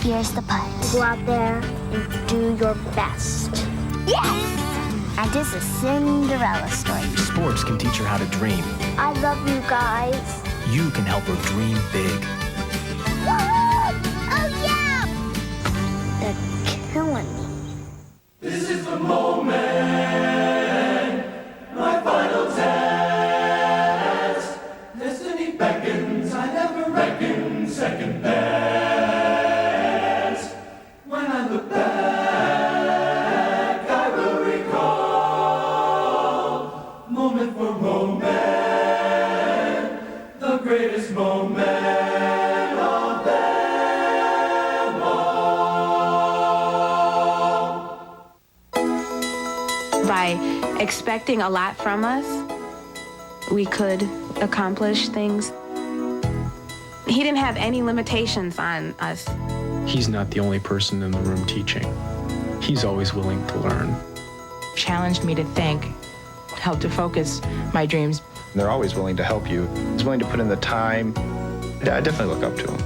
Here's the putt. Go out there and do your best. Yes! And this is a Cinderella story. Sports can teach her how to dream. I love you guys. You can help her dream big. Woo-hoo! Oh, yeah! They're killing me. This is the moment, my final test. Destiny beckons, I never reckon second best. When I look back, I will recall, moment for moment, the greatest moment of them all. By expecting a lot from us, we could accomplish things. He didn't have any limitations on us. He's not the only person in the room teaching. He's always willing to learn. Challenged me to think, helped to focus my dreams. They're always willing to help you. He's willing to put in the time. I definitely look up to him.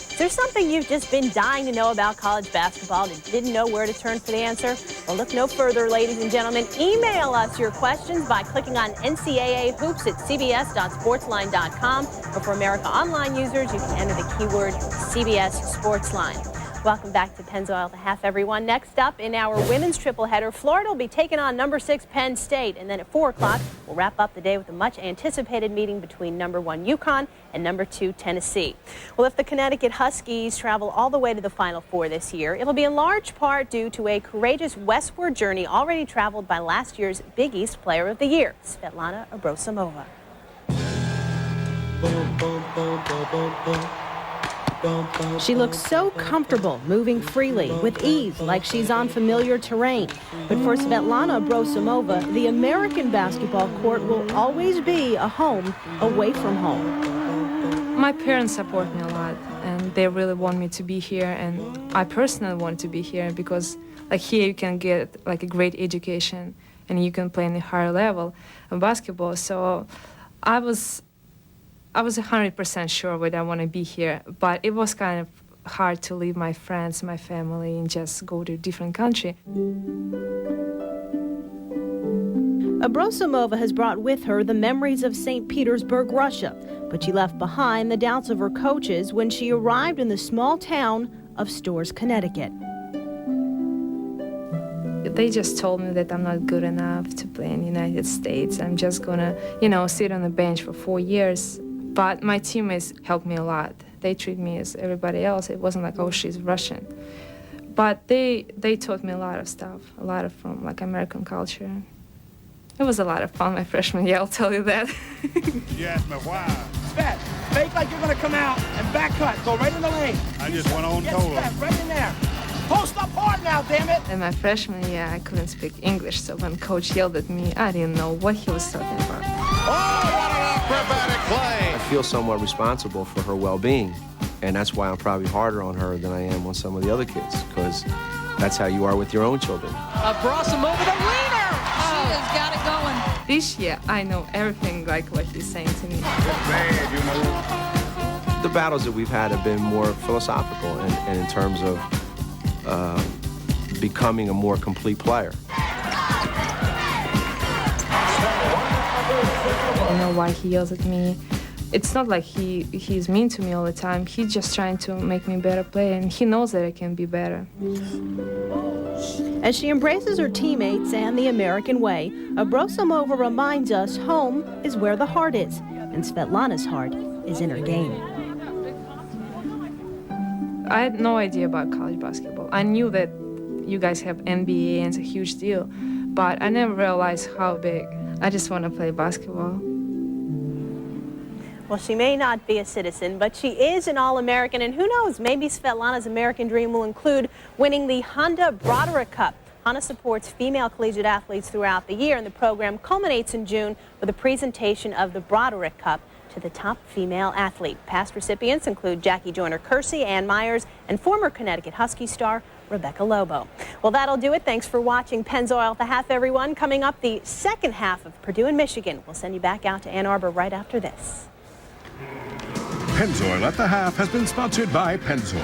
Is there something you've just been dying to know about college basketball and didn't know where to turn for the answer? Well, look no further, ladies and gentlemen. Email us your questions by clicking on NCAA Hoops at cbs.sportsline.com. Or for America Online users, you can enter the keyword CBS Sportsline. Welcome back to Pennzoil at the Half, everyone. Next up in our women's triple header, Florida will be taking on number 6 Penn State. And then at 4 o'clock, we'll wrap up the day with a much-anticipated meeting between number 1 UConn and number 2 Tennessee. Well, if the Connecticut Huskies travel all the way to the Final Four this year, it'll be in large part due to a courageous westward journey already traveled by last year's Big East Player of the Year, Svetlana Abrosimova. She looks so comfortable, moving freely, with ease, like she's on familiar terrain. But for Svetlana Abrosimova, the American basketball court will always be a home away from home. My parents support me a lot, and they really want me to be here, and I personally want to be here because, like, here you can get, like, a great education, and you can play in a higher level of basketball. So I was 100% sure that I want to be here, but it was kind of hard to leave my friends, my family, and just go to a different country. Abrosimova has brought with her the memories of St. Petersburg, Russia, but she left behind the doubts of her coaches when she arrived in the small town of Storrs, Connecticut. They just told me that I'm not good enough to play in the United States. I'm just gonna, sit on the bench for 4 years. But my teammates helped me a lot. They treat me as everybody else. It wasn't like, oh, she's Russian. But they taught me a lot of stuff, a lot of from like American culture. It was a lot of fun my freshman year, I'll tell you that. You asked me why. Spat, fake like you're gonna come out and back cut, go right in the lane. I just went on total. Spat, right in there. Post up hard now, damn it! In my freshman year, I couldn't speak English, so when coach yelled at me, I didn't know what he was talking about. Oh, what an acrobatic play! I feel somewhat responsible for her well-being, and that's why I'm probably harder on her than I am on some of the other kids, because that's how you are with your own children. Across him over the wiener! She has got it going. This year, I know everything like what he's saying to me. The battles that we've had have been more philosophical and in terms of becoming a more complete player. I know why he yells at me. It's not like he's mean to me all the time. He's just trying to make me a better player, and he knows that I can be better. As she embraces her teammates and the American way, Abrosimova reminds us home is where the heart is, and Svetlana's heart is in her game. I had no idea about college basketball. I knew that you guys have NBA and it's a huge deal, but I never realized how big. I just want to play basketball. Well, she may not be a citizen, but she is an All-American, and who knows, maybe Svetlana's American dream will include winning the Honda Broderick Cup. Honda supports female collegiate athletes throughout the year, and the program culminates in June with a presentation of the Broderick Cup to the top female athlete. Past recipients include Jackie Joyner-Kersee, Ann Myers, and former Connecticut Husky star Rebecca Lobo. Well, that'll do it. Thanks for watching Pennzoil at the Half, everyone. Coming up, the second half of Purdue and Michigan. We'll send you back out to Ann Arbor right after this. Pennzoil at the Half has been sponsored by Pennzoil,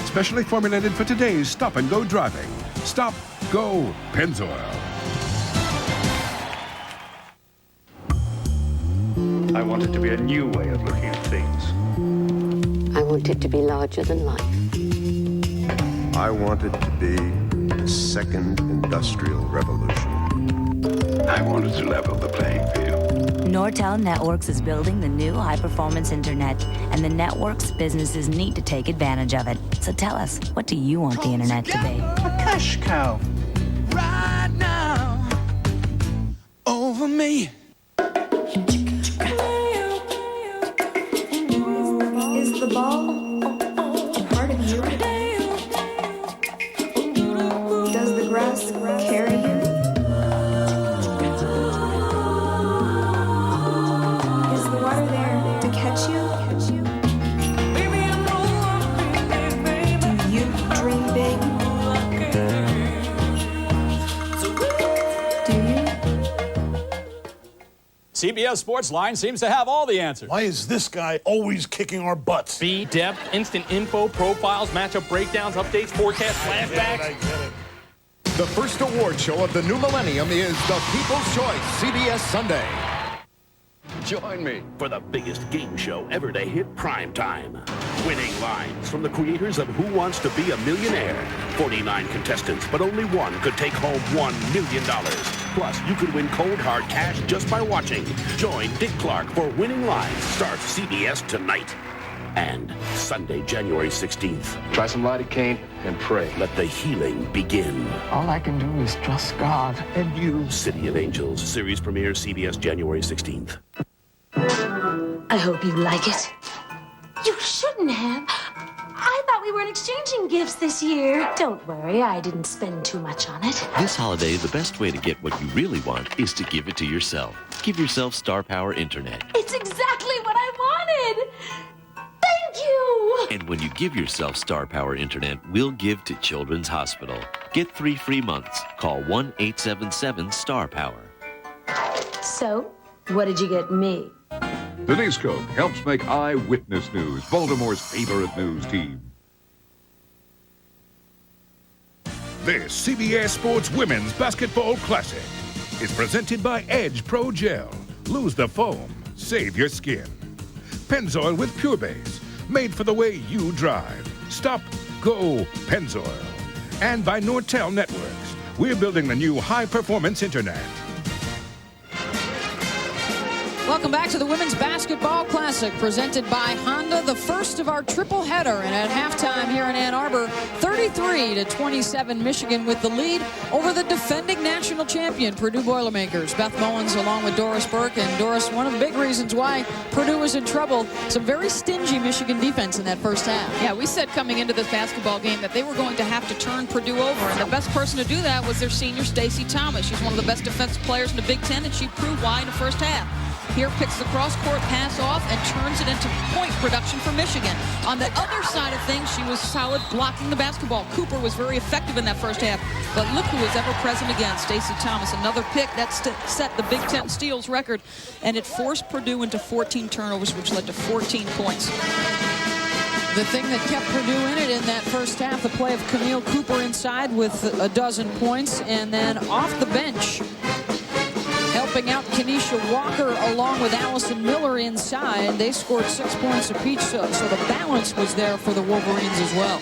specially formulated for today's stop-and-go driving. Stop, go, Pennzoil. I want it to be a new way of looking at things. I want it to be larger than life. I want it to be the second industrial revolution. I wanted to level the playing field. Nortel Networks is building the new high-performance internet, and the network's businesses need to take advantage of it. So tell us, what do you want the internet to be? A cash cow. Right now, over me. Is the ball part of you? Does the grass carry you? Is the water there to catch you? Do you dream big? Do you? CBS Sports Line seems to have all the answers. Why is this guy always kicking our butts? Speed, depth, instant info, profiles, matchup breakdowns, updates, forecasts, flashbacks. I get it. The first award show of the new millennium is the People's Choice CBS Sunday. Join me for the biggest game show ever to hit prime time. Winning Lines from the creators of Who Wants to Be a Millionaire. 49 contestants, but only one could take home $1 million. Plus, you could win cold hard cash just by watching. Join Dick Clark for Winning Lines. Starts CBS tonight. And Sunday, January 16th. Try some lidocaine and pray. Let the healing begin. All I can do is trust God and you. City of Angels. Series premiere CBS January 16th. I hope you like it. You shouldn't have. I thought we weren't exchanging gifts this year. Don't worry, I didn't spend too much on it. This holiday, the best way to get what you really want is to give it to yourself. Give yourself Star Power Internet. It's exactly what I wanted. Thank you. And when you give yourself Star Power Internet, we'll give to Children's Hospital. Get 3 free months. Call 1-877-STAR-POWER. So, what did you get me? Denise Coke helps make Eyewitness News Baltimore's favorite news team. This CBS Sports Women's Basketball Classic is presented by Edge Pro Gel. Lose the foam, save your skin. Pennzoil with Pure Base, made for the way you drive. Stop, go, Pennzoil. And by Nortel Networks, we're building the new high-performance internet. Welcome back to the Women's Basketball Classic, presented by Honda, the first of our triple header. And at halftime here in Ann Arbor, 33-27, Michigan with the lead over the defending national champion, Purdue Boilermakers. Beth Mullins along with Doris Burke. And Doris, one of the big reasons why Purdue was in trouble, some very stingy Michigan defense in that first half. Yeah, we said coming into this basketball game that they were going to have to turn Purdue over. And the best person to do that was their senior, Stacey Thomas. She's one of the best defensive players in the Big Ten, and she proved why in the first half. Here picks the cross-court pass off and turns it into point production for Michigan. On the other side of things, she was solid blocking the basketball. Cooper was very effective in that first half. But look who was ever present again, Stacey Thomas. Another pick that set the Big Ten steals record, and it forced Purdue into 14 turnovers, which led to 14 points. The thing that kept Purdue in it in that first half, the play of Camille Cooper inside with a dozen points, and then off the bench, helping out Kenesha Walker along with Allison Miller inside. They scored 6 points apiece, so the balance was there for the Wolverines as well.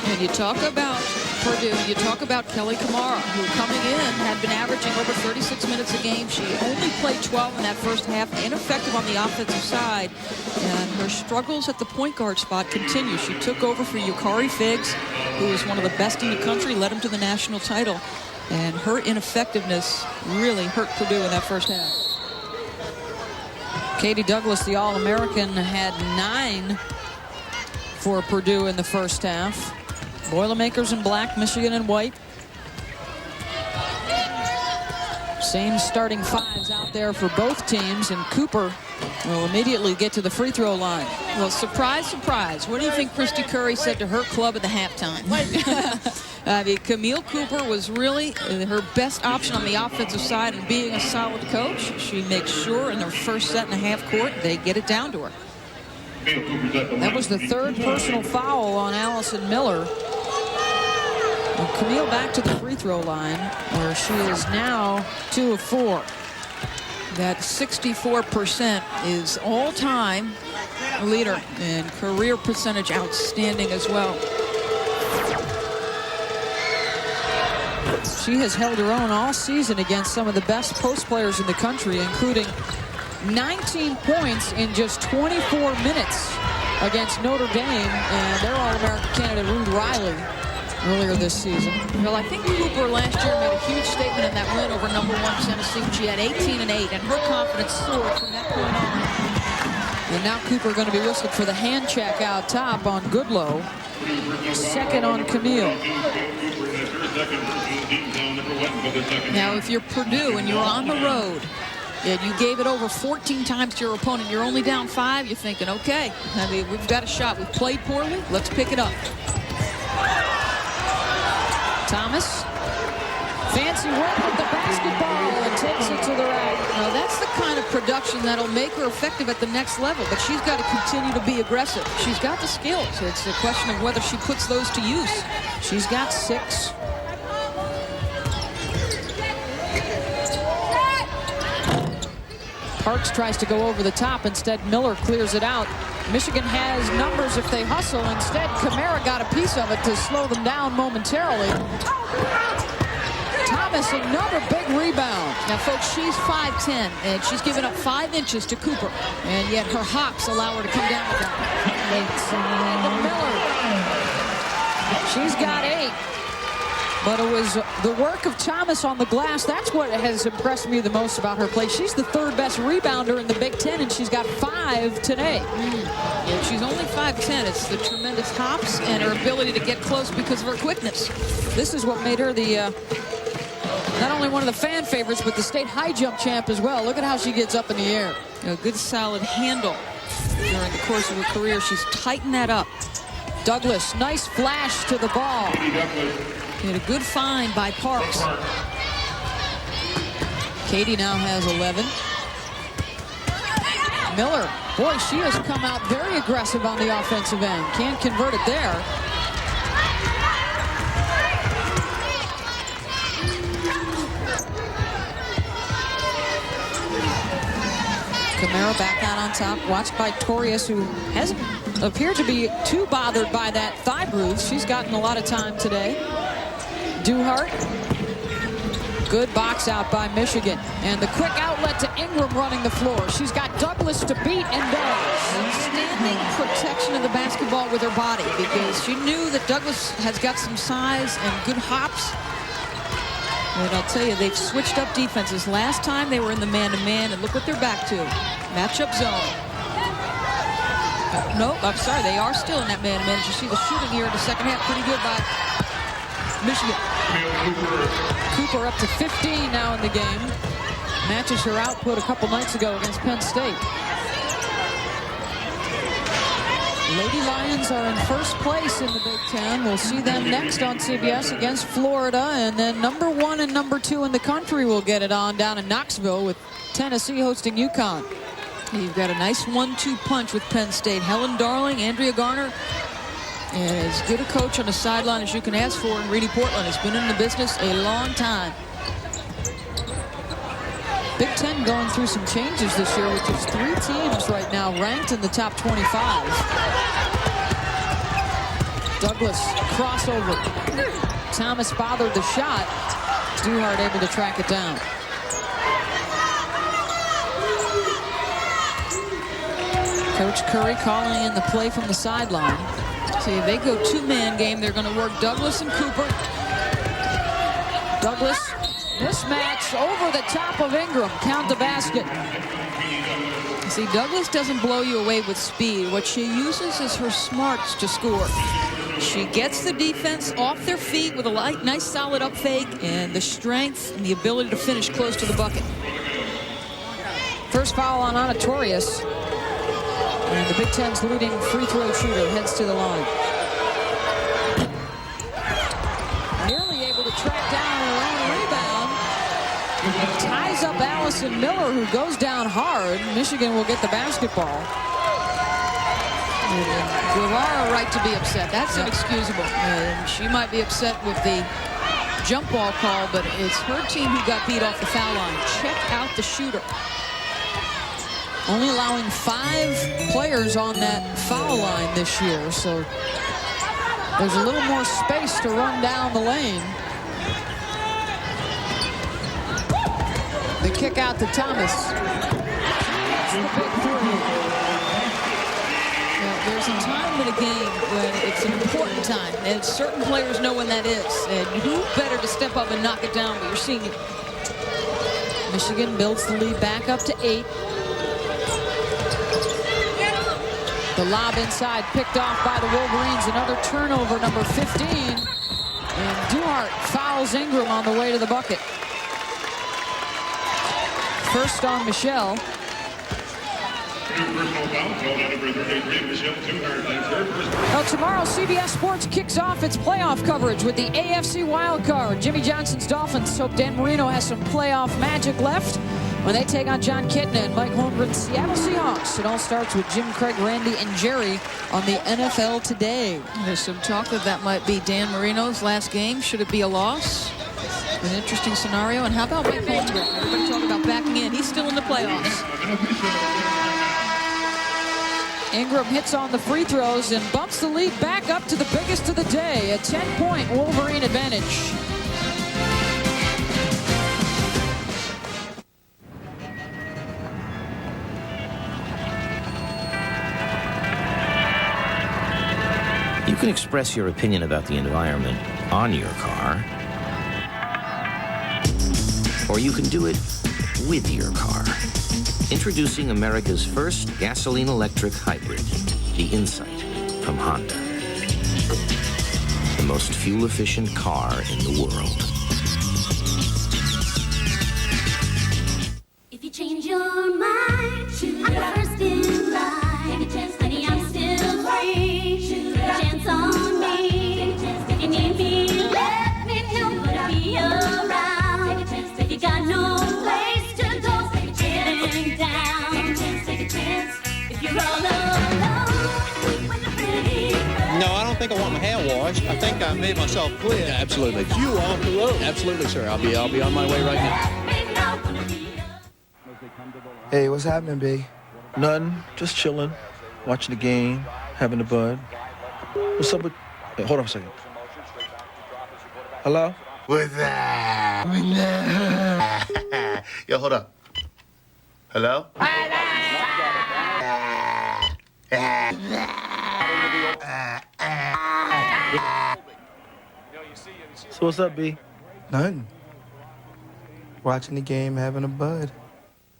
And you talk about Purdue, you talk about Kelly Kamara, who coming in had been averaging over 36 minutes a game. She only played 12 in that first half, ineffective on the offensive side, and her struggles at the point guard spot continue. She took over for Yukari Figs, who is one of the best in the country, led them to the national title. And her ineffectiveness really hurt Purdue in that first half. Katie Douglas, the All-American, had 9 for Purdue in the first half. Boilermakers in black, Michigan in white. Same starting fives out there for both teams, and Cooper will immediately get to the free throw line. Well, surprise, surprise. What do you think Christy Curry said to her club at the halftime? I mean, Camille Cooper was really her best option on the offensive side, and being a solid coach, she makes sure in their first set and a half court, they get it down to her. That was the third personal foul on Allison Miller. And Camille back to the free throw line, where she is now 2 of 4. That 64% is all-time leader, and career percentage outstanding as well. She has held her own all season against some of the best post players in the country, including 19 points in just 24 minutes against Notre Dame and their All-American candidate Ruth Riley earlier this season. Well, I think Cooper last year made a huge statement in that win over #1 Tennessee. She had 18 and 8, and her confidence soared from that point on. And now Cooper going to be whistled for the hand check out top on Goodlow. Second on Camille. Now, if you're Purdue and you're on the road and you gave it over 14 times to your opponent, you're only down 5, you're thinking, okay, I mean, we've got a shot. We've played poorly. Let's pick it up. Thomas, fancy work with the basketball and takes it to the rack. Now, that's the kind of production that'll make her effective at the next level, but she's got to continue to be aggressive. She's got the skills. It's a question of whether she puts those to use. She's got 6. Parks tries to go over the top. Instead, Miller clears it out. Michigan has numbers if they hustle. Instead, Kamara got a piece of it to slow them down momentarily. Thomas, another big rebound. Now, folks, she's 5'10", and she's given up 5 inches to Cooper, and yet her hops allow her to come down with that. Miller. She's got 8. But it was the work of Thomas on the glass. That's what has impressed me the most about her play. She's the 3rd best rebounder in the Big Ten, and she's got 5 today. Yeah, she's only 5'10". It's the tremendous hops and her ability to get close because of her quickness. This is what made her the not only one of the fan favorites, but the state high jump champ as well. Look at how she gets up in the air. A good solid handle during the course of her career. She's tightened that up. Douglas, nice flash to the ball. And a good find by Parks. Katie now has 11. Miller, boy, she has come out very aggressive on the offensive end. Can't convert it there. Kamara back out on top, watched by Torius, who hasn't appeared to be too bothered by that thigh bruise. She's gotten a lot of time today. Duhart. Good box out by Michigan. And the quick outlet to Ingram running the floor. She's got Douglas to beat and does. Standing protection of the basketball with her body because she knew that Douglas has got some size and good hops. And I'll tell you, they've switched up defenses. Last time they were in the man-to-man, and look what they're back to. Matchup zone. Nope, I'm sorry, they are still in that man-to-man. You see the shooting here in the second half, pretty good by Michigan. Cooper up to 15 now in the game. Matches her output a couple nights ago against Penn State. Lady Lions are in first place in the Big Ten. We'll see them next on CBS against Florida. And then number 1 and number 2 in the country will get it on down in Knoxville with Tennessee hosting UConn. You've got a nice 1-2 punch with Penn State. Helen Darling, Andrea Garner, and as good a coach on the sideline as you can ask for. And Reedy Portland has been in the business a long time. Big Ten going through some changes this year with just 3 teams right now ranked in the top 25. Douglas crossover. Thomas bothered the shot. Duhart able to track it down. Coach Curry calling in the play from the sideline. See, if they go 2-man game, they're going to work Douglas and Cooper. Douglas, mismatch over the top of Ingram. Count the basket. See, Douglas doesn't blow you away with speed. What she uses is her smarts to score. She gets the defense off their feet with a nice solid up fake and the strength and the ability to finish close to the bucket. First foul on Anatorius. And the Big Ten's leading free throw shooter heads to the line. Nearly able to track down her own rebound. Ties up Allison Miller, who goes down hard. Michigan will get the basketball. Guevara right to be upset. That's inexcusable. And she might be upset with the jump ball call, but it's her team who got beat off the foul line. Check out the shooter. Only allowing 5 players on that foul line this year, so there's a little more space to run down the lane. The kick out to Thomas. That's the big 3. Now, there's a time in a game when it's an important time, and certain players know when that is. And who better to step up and knock it down but your senior? Michigan builds the lead back up to 8. The lob inside picked off by the Wolverines. Another turnover, number 15. And Duhart fouls Ingram on the way to the bucket. First on Michelle. Well, tomorrow CBS Sports kicks off its playoff coverage with the AFC wildcard. Jimmy Johnson's Dolphins hope Dan Marino has some playoff magic left when they take on John Kitna and Mike Holmgren's Seattle Seahawks. It all starts with Jim, Craig, Randy, and Jerry on the NFL Today. There's some talk that might be Dan Marino's last game. Should it be a loss? An interesting scenario. And how about Mike Holmgren? Everybody talking about backing in. He's still in the playoffs. Ingram hits on the free throws and bumps the lead back up to the biggest of the day. A 10-point Wolverine advantage. You can express your opinion about the environment on your car, or you can do it with your car. Introducing America's first gasoline-electric hybrid, the Insight from Honda. The most fuel-efficient car in the world. If you change your mind, I'm first in line. Honey, I'm still free. Take a chance on me. If you need me, let me know. I'll be around. If you got no place to go, sitting down. Take a chance. If you're all alone with a pretty girl. No, I don't think I want my hair washed. I think I made myself clear. Yeah, absolutely. You off the road. Absolutely, sir. I'll be on my way right now. Hey, what's happening, B? Nothing. Just chilling, watching the game, having a bud. What's up with... Hey, hold on a second. Hello? What's that? Yo, hold up. Hello? So what's up, B? Nothing. Watching the game, having a bud.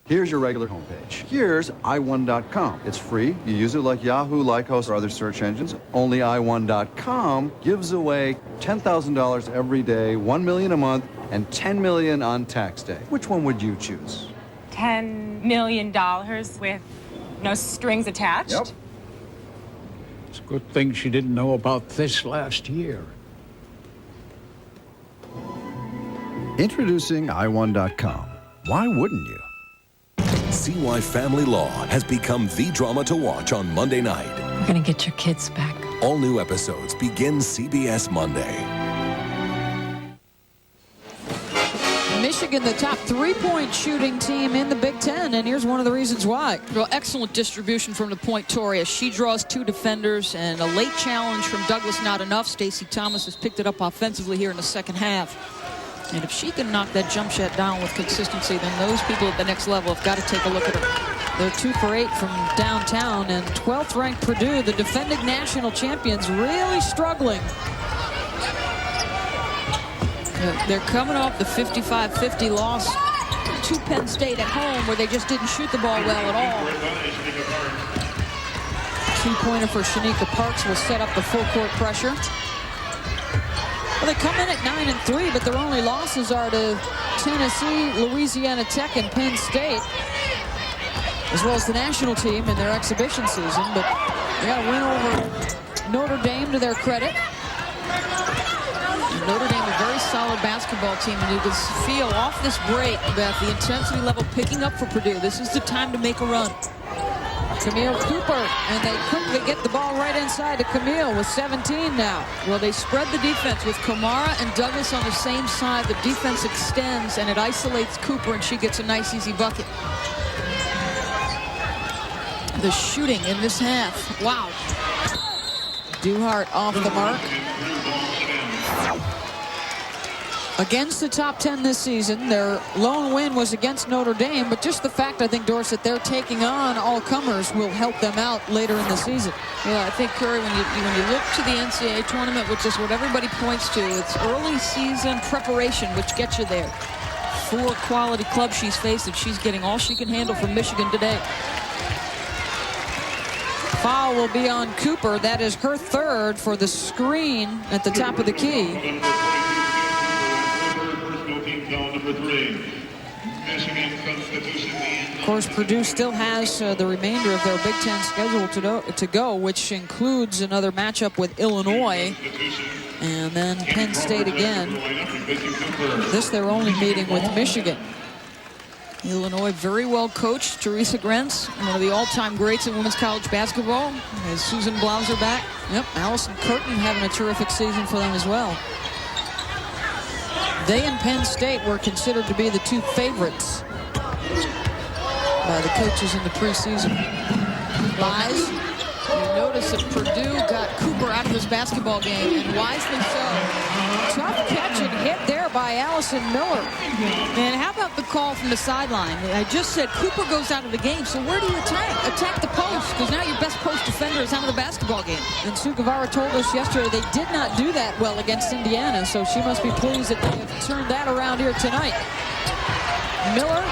Here's your regular homepage. Here's i1.com. It's free. You use it like Yahoo, Lycos, or other search engines. Only i1.com gives away $10,000 every day, $1 million a month, and $10 million on tax day. Which one would you choose? $10 million with no strings attached? Yep. It's a good thing she didn't know about this last year. Introducing i1.com. Why wouldn't you? See why Family Law has become the drama to watch on Monday night. We're gonna get your kids back. All new episodes begin CBS Monday. Michigan, the top three-point shooting team in the Big Ten, and here's one of the reasons why. Well, excellent distribution from the point Toria. She draws two defenders, and a late challenge from Douglas, not enough. Stacey Thomas has picked it up offensively here in the second half. And if she can knock that jump shot down with consistency, then those people at the next level have got to take a look at her. They're 2 for 8 from downtown, and 12th ranked Purdue, the defending national champions, really struggling. They're coming off the 55-50 loss to Penn State at home, where they just didn't shoot the ball well at all. Two-pointer for Shanika Parks will set up the full court pressure. Well, they come in at 9-3, but their only losses are to Tennessee, Louisiana Tech, and Penn State, as well as the national team in their exhibition season. But they got a win over Notre Dame to their credit. Notre Dame, a very solid basketball team, and you can feel off this break that the intensity level picking up for Purdue. This is the time to make a run. Camille Cooper, and they quickly get the ball right inside to Camille with 17 now. Well, they spread the defense with Kamara and Douglas on the same side. The defense extends, and it isolates Cooper, and she gets a nice, easy bucket. The shooting in this half, wow. Duhart off the mark. Against the top 10 this season, their lone win was against Notre Dame, but just the fact, I think, Doris, that they're taking on all-comers will help them out later in the season. Yeah, I think, Curry, when you look to the NCAA tournament, which is what everybody points to, it's early season preparation, which gets you there. 4 quality clubs she's faced, and she's getting all she can handle from Michigan today. Foul will be on Cooper. That is her third for the screen at the top of the key. Of course, Purdue still has the remainder of their Big Ten schedule to go, which includes another matchup with Illinois and then Penn State again. This their only meeting with Michigan. Illinois very well coached. Teresa Grentz, one of the all-time greats in women's college basketball. As Susan Blauser back. Yep, Allison Curtin having a terrific season for them as well. They and Penn State were considered to be the 2 favorites by the coaches in the preseason. Lies. You notice that Purdue got Cooper out of this basketball game, and wisely so. Tough catch and hit there by Allison Miller. And how about the call from the sideline? I just said Cooper goes out of the game, so where do you attack? Attack the post, because now your best post defender is out of the basketball game. And Sukavara told us yesterday they did not do that well against Indiana, so she must be pleased that they have turned that around here tonight. Miller.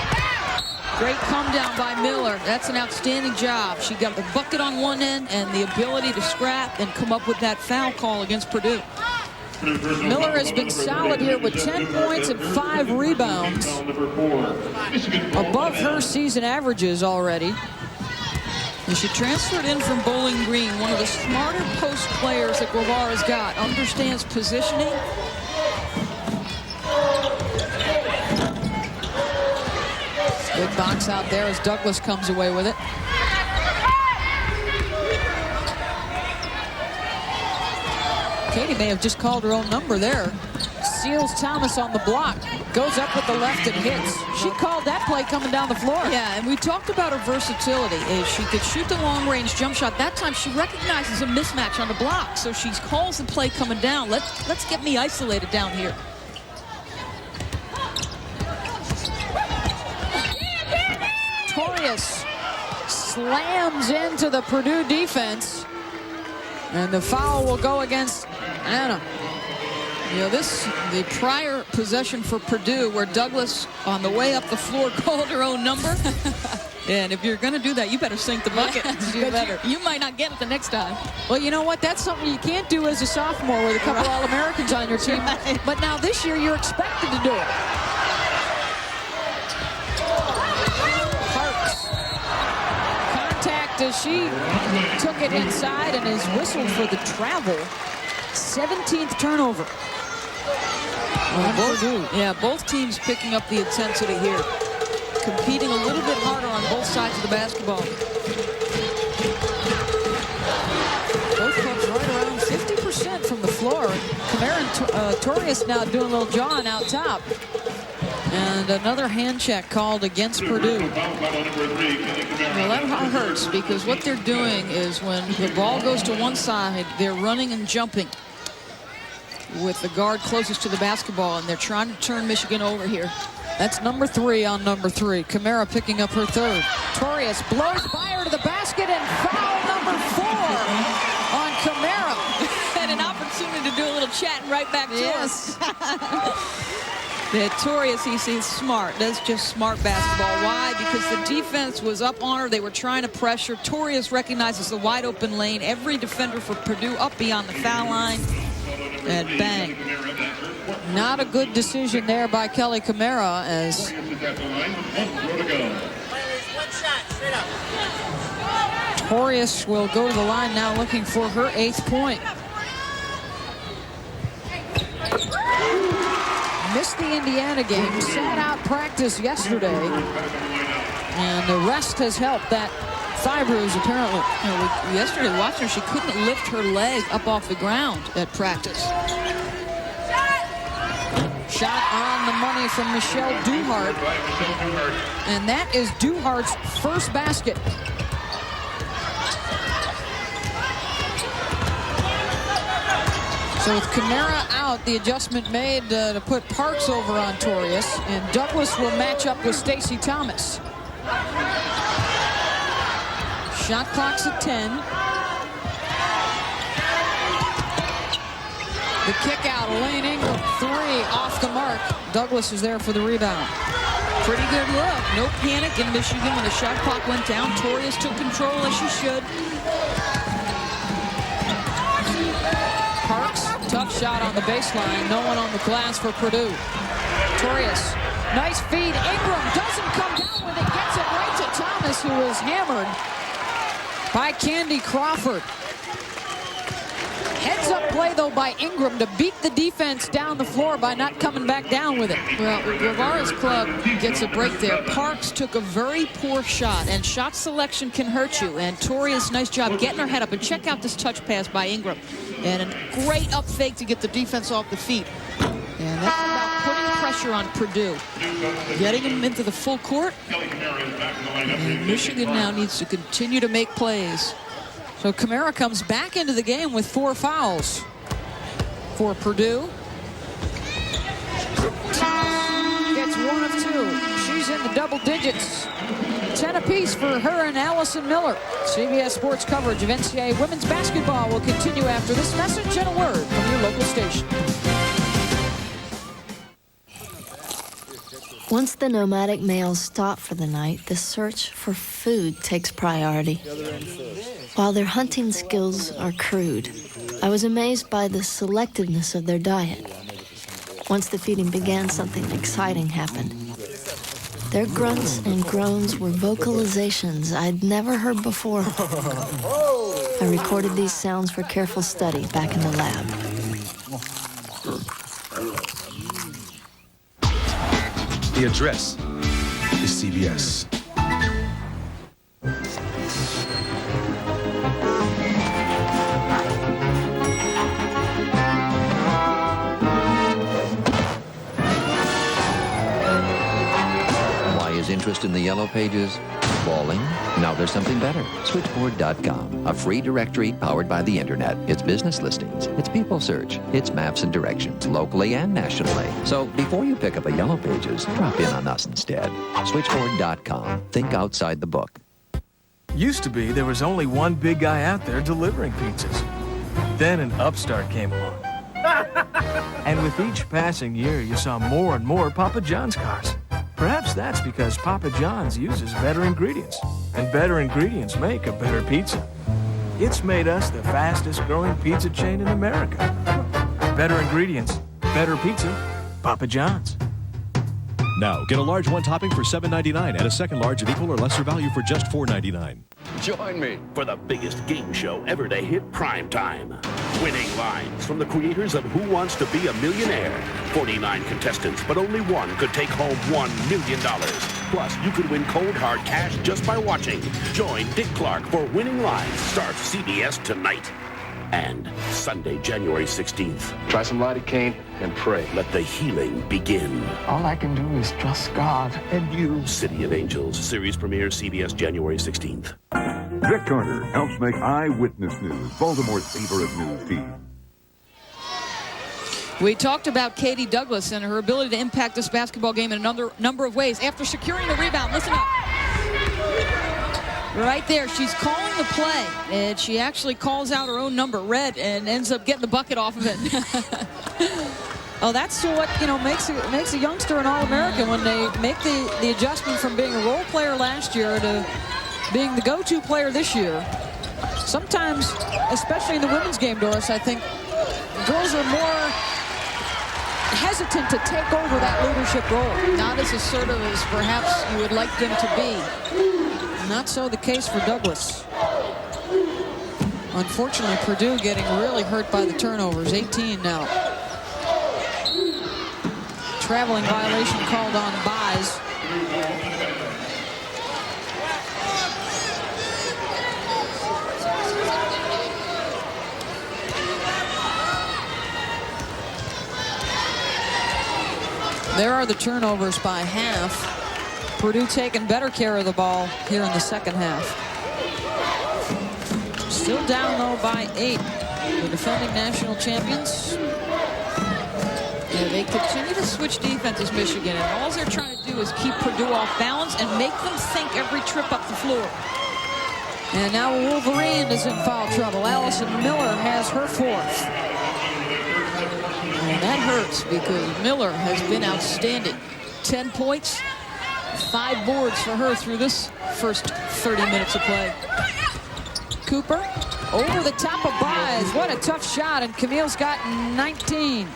Great come down by Miller. That's an outstanding job. She got the bucket on one end and the ability to scrap and come up with that foul call against Purdue. Miller has been solid here with 10 points and 5 rebounds. Above her season averages already. And she transferred in from Bowling Green, one of the smarter post players that Guevara's got. Understands positioning. Good box out there as Douglas comes away with it. Katie may have just called her own number there. Seals Thomas on the block. Goes up with the left and hits. She called that play coming down the floor. Yeah, and we talked about her versatility. She could shoot the long-range jump shot. That time she recognizes a mismatch on the block, so she calls the play coming down. Let's get me isolated down here. slams into the Purdue defense. And the foul will go against Anna. You know, the prior possession for Purdue where Douglas on the way up the floor called her own number. And if you're going to do that, you better sink the bucket. Yes, you better. You might not get it the next time. Well, you know what? That's something you can't do as a sophomore with a couple All-Americans on your team. Right. But now this year, you're expected to do it. Parks. Contact as she took it inside and is whistled for the travel. 17th turnover. Both teams picking up the intensity here. Competing a little bit harder on both sides of the basketball. Both clubs right around 50% from the floor. Kamara and Torius now doing a little jawing out top. And another hand check called against Purdue. Well, that hurts because what they're doing is when the ball goes to one side, they're running and jumping with the guard closest to the basketball, and they're trying to turn Michigan over here. That's number 3 on number 3. Kamara picking up her third. Torius blows by her to the basket, and foul number 4 on Kamara. And an opportunity to do a little chatting right back to us. Yeah, Torius, he's smart. That's just smart basketball. Why? Because the defense was up on her. They were trying to pressure. Torius recognizes the wide open lane. Every defender for Purdue up beyond the foul line. And bang. Not a good decision there by Kelly Kamara as Torius will go to the line now looking for her 8th point. Missed the Indiana game, sat out practice yesterday, and the rest has helped that thigh bruise apparently. You know, yesterday watching her, she couldn't lift her leg up off the ground at practice. Shot on the money from Michelle Duhart. And that is Duhart's first basket. So with Kamara out, the adjustment made to put Parks over on Torius. And Douglas will match up with Stacey Thomas. Shot clock's at 10. The kick out, Elaine Ingram, 3 off the mark. Douglas is there for the rebound. Pretty good look. No panic in Michigan when the shot clock went down. Torius took control as she should. Parks, tough shot on the baseline. No one on the glass for Purdue. Torius, nice feed. Ingram doesn't come down with it. Gets it right to Thomas, who is hammered by Candy Crawford. Heads up play, though, by Ingram to beat the defense down the floor by not coming back down with it. Well, Guevara's club gets a break there. Parks took a very poor shot, and shot selection can hurt you. And Torius, nice job getting her head up. And check out this touch pass by Ingram. And a great up fake to get the defense off the feet. And that's about putting pressure on Purdue. Getting them into the full court. And Michigan now needs to continue to make plays. So Kamara comes back into the game with 4 fouls for Purdue. Gets 1 of 2. She's in the double digits. 10 apiece for her and Allison Miller. CBS Sports coverage of NCAA women's basketball will continue after this message and a word from your local station. Once the nomadic males stop for the night, the search for food takes priority. While their hunting skills are crude, I was amazed by the selectiveness of their diet. Once the feeding began, something exciting happened. Their grunts and groans were vocalizations I'd never heard before. I recorded these sounds for careful study back in the lab. The address is CBS. Why is interest in the Yellow Pages falling? Now there's something better. Switchboard.com, a free directory powered by the internet. It's business listings, it's people search, it's maps and directions, locally and nationally. So before you pick up a Yellow Pages, drop in on us instead. Switchboard.com. Think outside the book. Used to be there was only one big guy out there delivering pizzas. Then an upstart came along. And with each passing year, you saw more and more Papa John's cars. Perhaps that's because Papa John's uses better ingredients, and better ingredients make a better pizza. It's made us the fastest growing pizza chain in America. Better ingredients, better pizza, Papa John's. Now, get a large one topping for $7.99 and a second large of equal or lesser value for just $4.99. Join me for the biggest game show ever to hit prime time. Winning lines from the creators of Who Wants to Be a Millionaire. 49 contestants, but only one could take home $1 million. Plus, you could win cold hard cash just by watching. Join Dick Clark for Winning Lines. Starts CBS tonight and Sunday, January 16th. Try some lidocaine and pray. Let the healing begin. All I can do is trust God and you. City of Angels series premiere CBS January 16th. Vic Carter helps make Eyewitness News Baltimore's favorite news team. We talked about Katie Douglas and her ability to impact this basketball game in a number of ways. After securing the rebound, listen up. Right there, she's calling the play, and she actually calls out her own number, red, and ends up getting the bucket off of it. Oh, that's what makes a youngster an All-American when they make the adjustment from being a role player last year to being the go-to player this year. Sometimes, especially in the women's game, Doris, I think girls are more hesitant to take over that leadership role. Not as assertive as perhaps you would like them to be. Not so the case for Douglas. Unfortunately, Purdue getting really hurt by the turnovers. 18 now. Traveling violation called on Buys. There are the turnovers by half. Purdue taking better care of the ball here in the second half. Still down, though, by 8. The defending national champions. Yeah, they continue to switch defenses, Michigan, and all they're trying to do is keep Purdue off balance and make them think every trip up the floor. And now Wolverine is in foul trouble. Allison Miller has her 4th. And that hurts because Miller has been outstanding. 10 points. 5 boards for her through this first 30 minutes of play. Cooper over the top of Buys. What a tough shot, and Camille's got 19.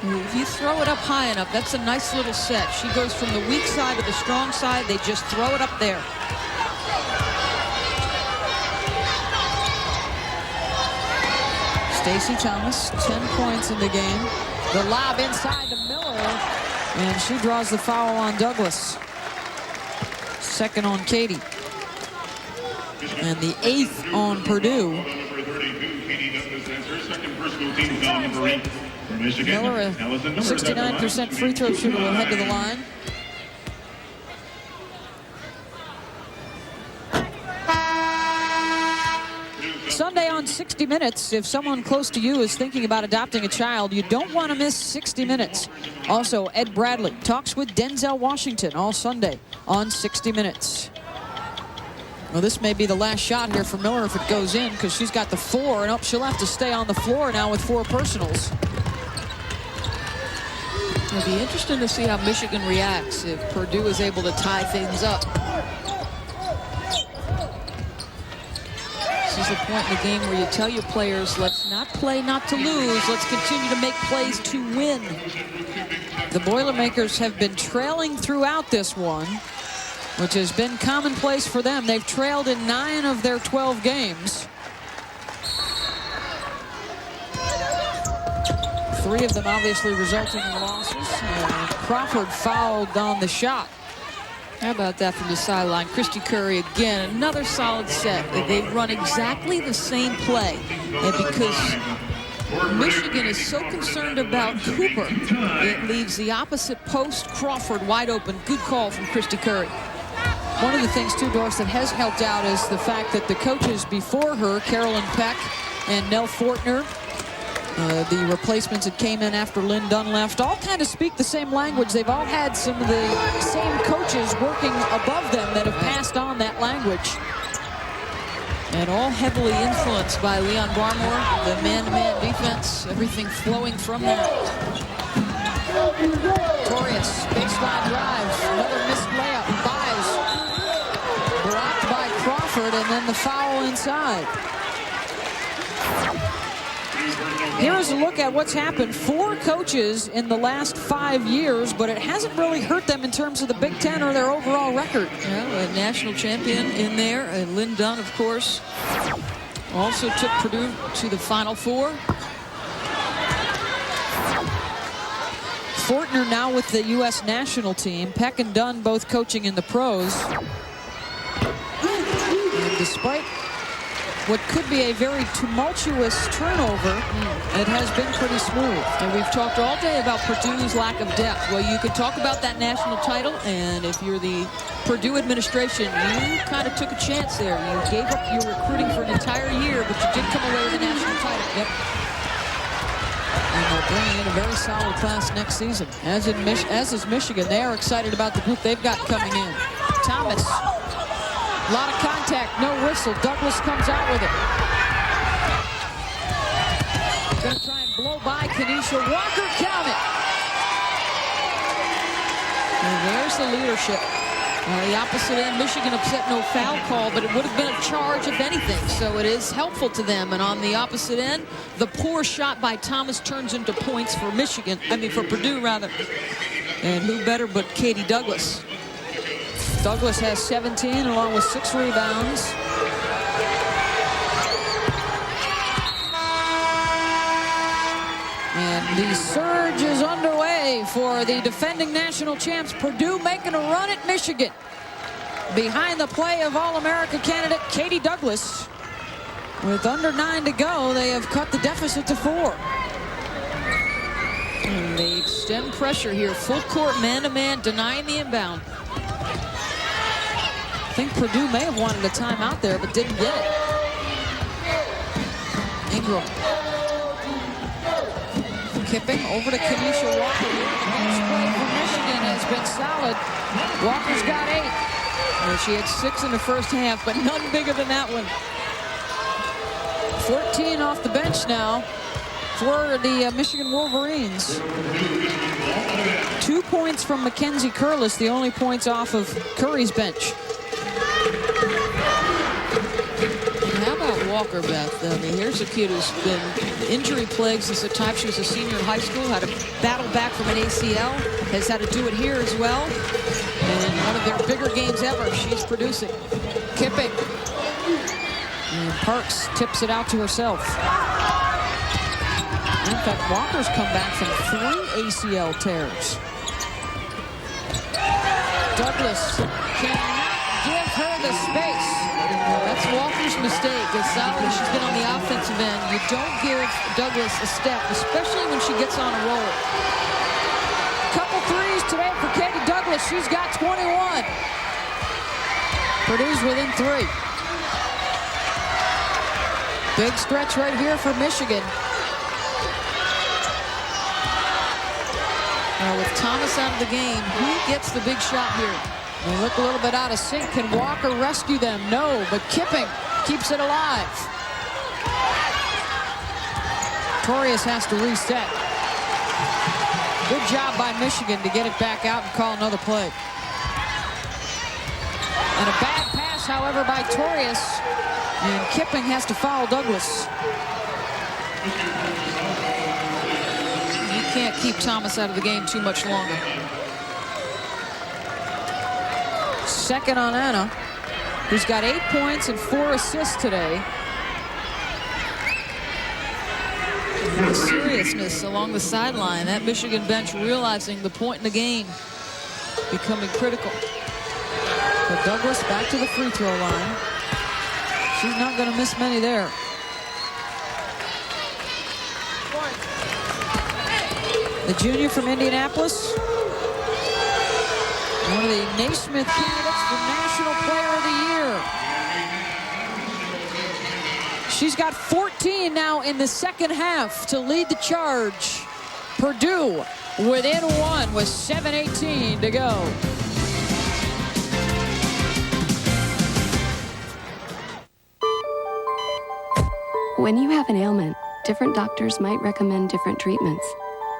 If you throw it up high enough, that's a nice little set. She goes from the weak side to the strong side. They just throw it up there. Stacey Thomas, 10 points in the game. The lob inside to Miller, and she draws the foul on Douglas. Second on Katie. And the 8th on Purdue. Miller, a 69% free throw shooter, will head to the line. Sunday on 60 Minutes. If someone close to you is thinking about adopting a child, you don't want to miss 60 Minutes. Also, Ed Bradley talks with Denzel Washington all Sunday on 60 Minutes. Well, this may be the last shot here for Miller if it goes in, because she's got the 4, and she'll have to stay on the floor now with 4 personals. It'll be interesting to see how Michigan reacts if Purdue is able to tie things up. This is a point in the game where you tell your players, let's not play not to lose, let's continue to make plays to win. The Boilermakers have been trailing throughout this one, which has been commonplace for them. They've trailed in 9 of their 12 games. 3 of them obviously resulting in losses. And Crawford fouled on the shot. How about that from the sideline? Christy Curry again, another solid set. They've run exactly the same play. And because Michigan is so concerned about Cooper, it leaves the opposite post, Crawford, wide open. Good call from Christy Curry. One of the things, too, Doris, that has helped out is the fact that the coaches before her, Carolyn Peck and Nell Fortner, the replacements that came in after Lynn Dunn left, all kind of speak the same language. They've all had some of the same coaches working above them that have passed on that language. And all heavily influenced by Leon Barmore, the man-to-man defense, everything flowing from that. Torius, baseline drive, another missed layup, buys. Blocked by Crawford, and then the foul inside. Here's a look at what's happened. 4 coaches in the last 5 years, but it hasn't really hurt them in terms of the Big Ten or their overall record. Yeah, a national champion in there, and Lynn Dunn, of course, also took Purdue to the Final Four. Fortner now with the U.S. national team. Peck and Dunn both coaching in the pros. And despite what could be a very tumultuous turnover, it has been pretty smooth. And we've talked all day about Purdue's lack of depth. Well, you could talk about that national title, and if you're the Purdue administration, you kind of took a chance there. You gave up your recruiting for an entire year, but you did come away with a national title. Yep. And they're bringing in a very solid class next season. As is Michigan. They are excited about the group they've got coming in. Thomas. A lot of contact, no whistle. Douglas comes out with it. Gonna try and blow by Kenesha Walker, count it. And there's the leadership. The opposite end, Michigan upset, no foul call, but it would have been a charge if anything, so it is helpful to them. And on the opposite end, the poor shot by Thomas turns into points for for Purdue rather. And who better but Katie Douglas. Douglas has 17 along with 6 rebounds. And the surge is underway for the defending national champs. Purdue making a run at Michigan. Behind the play of All-America candidate Katie Douglas. With under 9 to go, they have cut the deficit to 4. And they extend pressure here. Full court, man-to-man, denying the inbound. I think Purdue may have wanted a timeout there, but didn't get it. Ingram. Kipping over to Kenesha Walker. The bench play for Michigan has been solid. Walker's got 8. Well, she had 6 in the first half, but none bigger than that one. 14 off the bench now for the Michigan Wolverines. 2 points from Mackenzie Curlis, the only points off of Curry's bench. How about Walker, Beth? I mean, here's a kid who's been injury-plagued since the time she was a senior in high school, had to battle back from an ACL, has had to do it here as well. And one of their bigger games ever, she's producing. Kipping. And Parks tips it out to herself. In fact, Walker's come back from 3 ACL tears. Douglas cannot give her the space. That's Walker's mistake. As solid as she's been on the offensive end, you don't give Douglas a step, especially when she gets on a roll. Couple threes today for Katie Douglas. She's got 21. Purdue's within 3. Big stretch right here for Michigan. Now with Thomas out of the game, who gets the big shot here? They look a little bit out of sync. Can Walker rescue them? No, but Kipping keeps it alive. Torius has to reset. Good job by Michigan to get it back out and call another play. And a bad pass, however, by Torius. And Kipping has to foul Douglas. You can't keep Thomas out of the game too much longer. Second on Anna, who's got 8 points and 4 assists today. The seriousness along the sideline. That Michigan bench realizing the point in the game becoming critical. But Douglas back to the free throw line. She's not going to miss many there. The junior from Indianapolis. One of the Naismith candidates for National Player of the Year. She's got 14 now in the second half to lead the charge. Purdue within 1 with 7:18 to go. When you have an ailment, different doctors might recommend different treatments.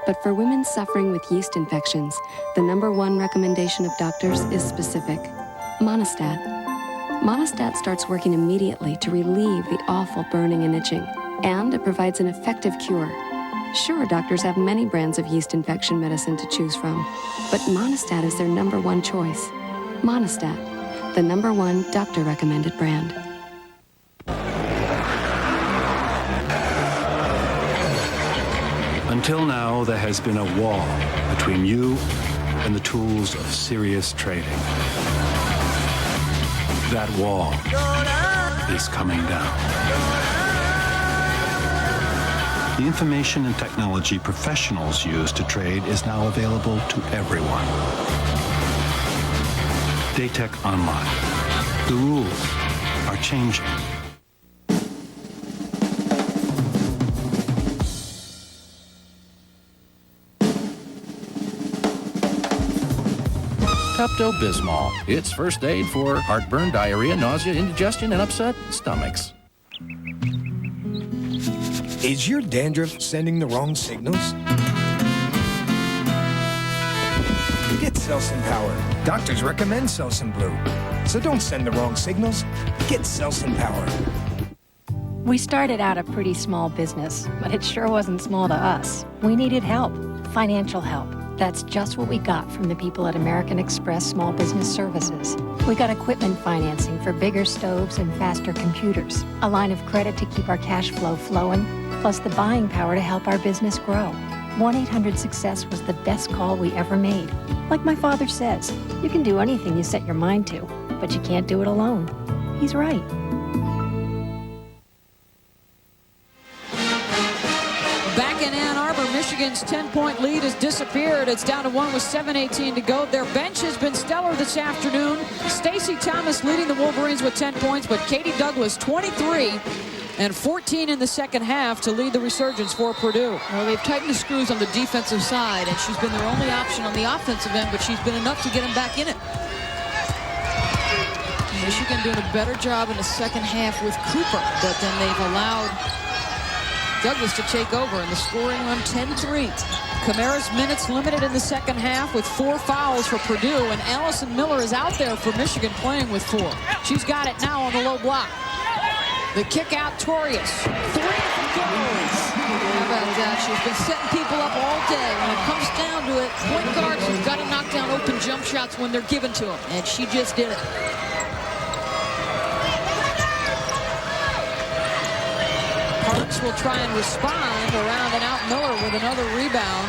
But for women suffering with yeast infections, the #1 recommendation of doctors is specific: Monistat. Monistat starts working immediately to relieve the awful burning and itching, and it provides an effective cure. Sure, doctors have many brands of yeast infection medicine to choose from, but Monistat is their #1 choice. Monistat, the #1 doctor-recommended brand. Until now, there has been a wall between you and the tools of serious trading. That wall is coming down. The information and technology professionals use to trade is now available to everyone. Daytech Online. The rules are changing. Pepto-Bismol. It's first aid for heartburn, diarrhea, nausea, indigestion, and upset stomachs. Is your dandruff sending the wrong signals? Get Selsun Power. Doctors recommend Selsun Blue. So don't send the wrong signals. Get Selsun Power. We started out a pretty small business, but it sure wasn't small to us. We needed help, financial help. That's just what we got from the people at American Express Small Business Services. We got equipment financing for bigger stoves and faster computers, a line of credit to keep our cash flow flowing, plus the buying power to help our business grow. 1-800-SUCCESS was the best call we ever made. Like my father says, you can do anything you set your mind to, but you can't do it alone. He's right. Back in Ann Arbor, Michigan's 10-point lead has disappeared. It's down to 1 with 7:18 to go. Their bench has been stellar this afternoon. Stacey Thomas leading the Wolverines with 10 points, but Katie Douglas 23 and 14 in the second half to lead the resurgence for Purdue. Well, they've tightened the screws on the defensive side, and she's been their only option on the offensive end, but she's been enough to get them back in it. Michigan doing a better job in the second half with Cooper, but then they've allowed Douglas to take over, and the scoring run 10-3. Kamara's minutes limited in the second half with 4 fouls for Purdue, and Allison Miller is out there for Michigan playing with 4. She's got it now on the low block. The kick out, Torius. 3 goals. How about that? She's been setting people up all day. When it comes down to it, point guards have got to knock down open jump shots when they're given to them, and she just did it. Parks will try and respond around and out Miller with another rebound.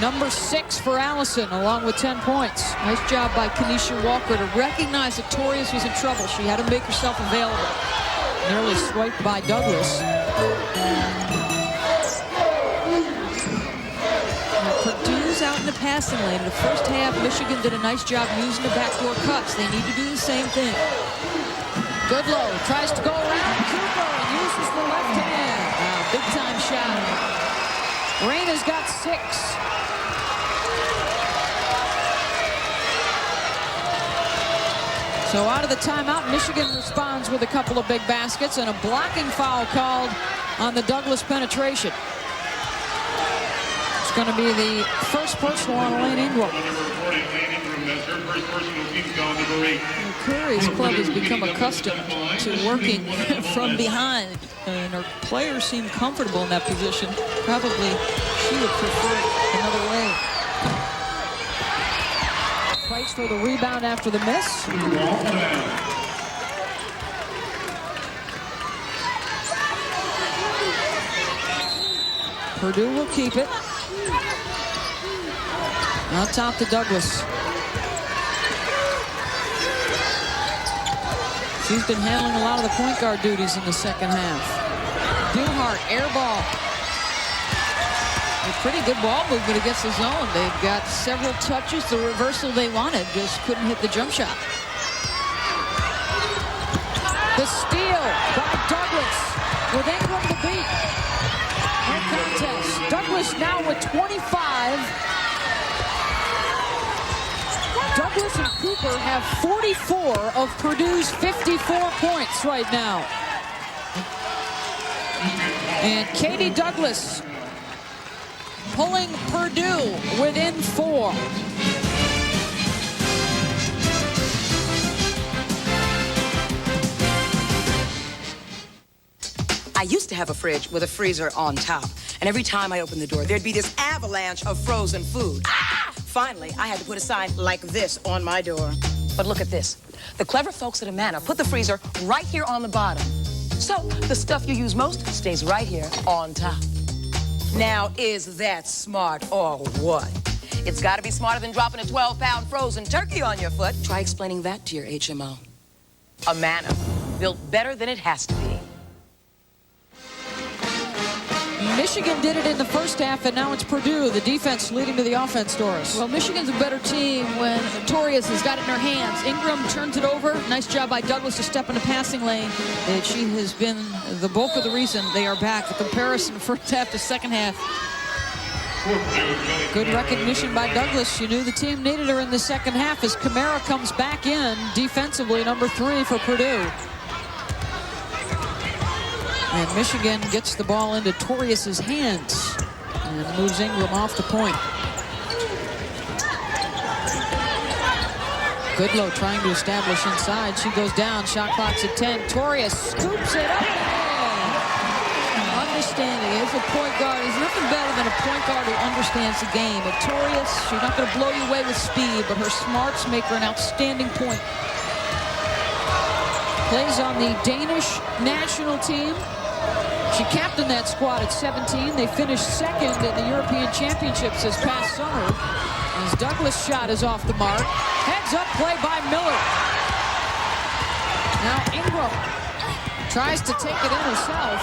Number 6 for Allison, along with 10 points. Nice job by Kenesha Walker to recognize that Torius was in trouble. She had to make herself available. Nearly swiped by Douglas. Now, Purdue's out in the passing lane. In the first half, Michigan did a nice job using the backdoor cuts. They need to do the same thing. Goodlow tries to go around Cooper and uses the left hand. Big time shot. Reyna's got 6. So out of the timeout, Michigan responds with a couple of big baskets and a blocking foul called on the Douglas penetration. It's going to be the first personal on Elaine Ingram. Curry's club has become accustomed to working from behind, and her players seem comfortable in that position. Probably she would prefer it another way. Fights for the rebound after the miss. Purdue will keep it. Out top to Douglas. She's been handling a lot of the point guard duties in the second half. Duhart, air ball. A pretty good ball movement against the zone. They've got several touches. The reversal they wanted, just couldn't hit the jump shot. The steal by Douglas with Ingram to beat. No contest. Douglas now with 25. Douglas and Cooper have 44 of Purdue's 54 points right now. And Katie Douglas pulling Purdue within 4. I used to have a fridge with a freezer on top, and every time I opened the door, there'd be this avalanche of frozen food. Ah! Finally, I had to put a sign like this on my door. But look at this. The clever folks at Amana put the freezer right here on the bottom. So the stuff you use most stays right here on top. Now, is that smart or what? It's got to be smarter than dropping a 12-pound frozen turkey on your foot. Try explaining that to your HMO. Amana, built better than it has to be. Michigan did it in the first half, and now it's Purdue, the defense leading to the offense, Doris. Well, Michigan's a better team when Torius has got it in her hands. Ingram turns it over. Nice job by Douglas to step in the passing lane. And she has been the bulk of the reason they are back. The comparison first half to second half. Good recognition by Douglas. She knew the team needed her in the second half as Kamara comes back in defensively, number 3 for Purdue. And Michigan gets the ball into Torius's hands and moves Ingram off the point. Goodlow trying to establish inside. She goes down. Shot clock's at 10. Torius scoops it up. Understanding as a point guard. There's nothing better than a point guard who understands the game. At Torius, she's not going to blow you away with speed, but her smarts make her an outstanding point. Plays on the Danish national team. She captained that squad at 17. They finished second in the European Championships this past summer. As Douglas' shot is off the mark. Heads up play by Miller. Now Ingram tries to take it in herself.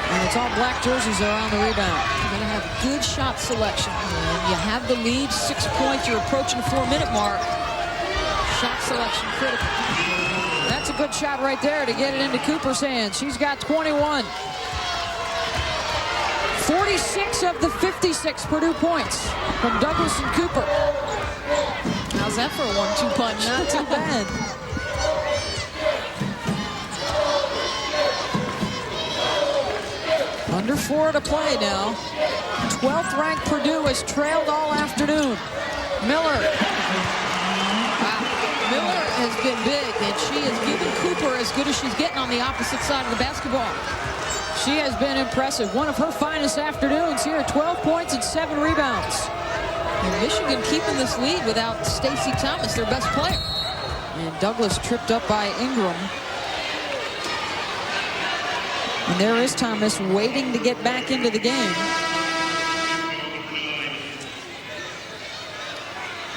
And it's all black jerseys are on the rebound. You're going to have good shot selection. And you have the lead, 6 points. You're approaching the 4-minute mark. Shot selection critical. That's a good shot right there to get it into Cooper's hands. She's got 21. 46 of the 56 Purdue points from Douglas and Cooper. How's that for a 1-2 punch? Not too bad. Under 4 to play now. 12th ranked Purdue has trailed all afternoon. Miller. Miller has been big, and she has given Cooper as good as she's getting on the opposite side of the basketball. She has been impressive. One of her finest afternoons here, 12 points and 7 rebounds. And Michigan keeping this lead without Stacey Thomas, their best player. And Douglas tripped up by Ingram. And there is Thomas waiting to get back into the game.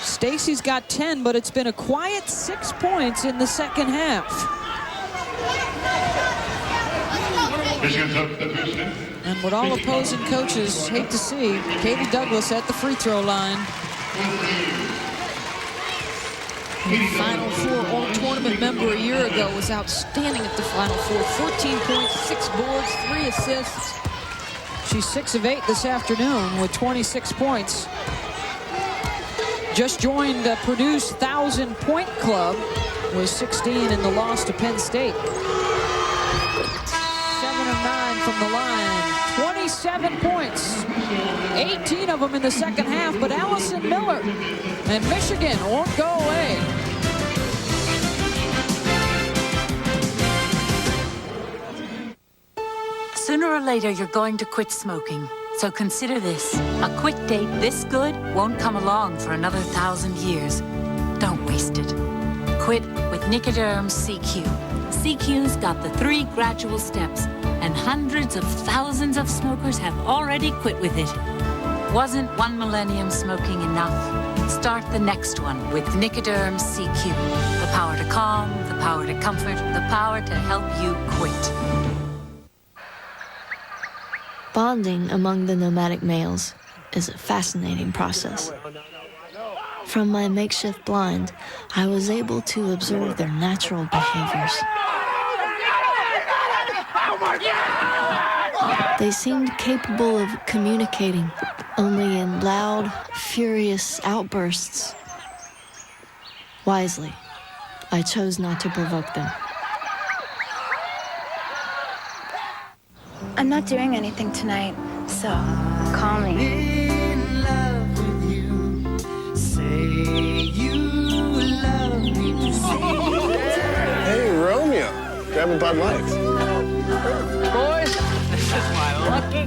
Stacey's got 10, but it's been a quiet 6 points in the second half. And what all opposing coaches hate to see, Katie Douglas at the free throw line. The Final Four all-tournament member a year ago was outstanding at the Final Four. 14 points, 6 boards, 3 assists. She's 6 of 8 this afternoon with 26 points. Just joined Purdue's 1,000-point club, was 16 in the loss to Penn State. 7 of 9 from the line, 27 points, 18 of them in the second half, but Allison Miller and Michigan won't go away. Sooner or later, you're going to quit smoking. So consider this. A quit date this good won't come along for another 1,000 years. Don't waste it. Quit with Nicoderm CQ. CQ's got the 3 gradual steps, and hundreds of thousands of smokers have already quit with it. Wasn't 1 millennium smoking enough? Start the next one with Nicoderm CQ. The power to calm, the power to comfort, the power to help you quit. Bonding among the nomadic males is a fascinating process. From my makeshift blind, I was able to observe their natural behaviors. They seemed capable of communicating only in loud, furious outbursts. Wisely, I chose not to provoke them. I'm not doing anything tonight, so call me. In love with you. Say you love me. Hey, Romeo. Grab a Bud Light. Boys, this is my lucky.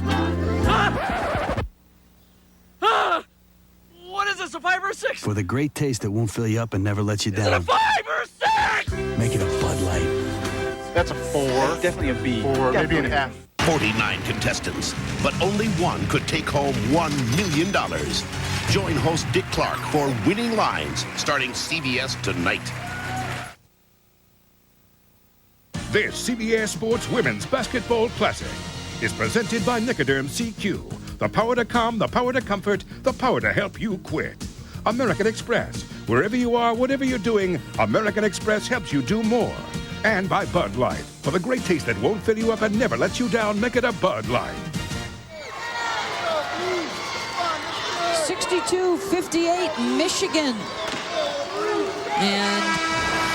What is this, a 5 or a 6? For the great taste that won't fill you up and never lets you down. Is it a 5 or a 6? Make it a Bud Light. That's a 4. Definitely a B. 4, maybe an F. 49 contestants, but only one could take home $1 million. Join host Dick Clark for Winning Lines, starting CBS tonight. This CBS Sports Women's Basketball Classic is presented by Nicoderm CQ. The power to calm, the power to comfort, the power to help you quit. American Express. Wherever you are, whatever you're doing, American Express helps you do more. And by Bud Light. For the great taste that won't fill you up and never lets you down, make it a Bud Light. 62-58 Michigan. And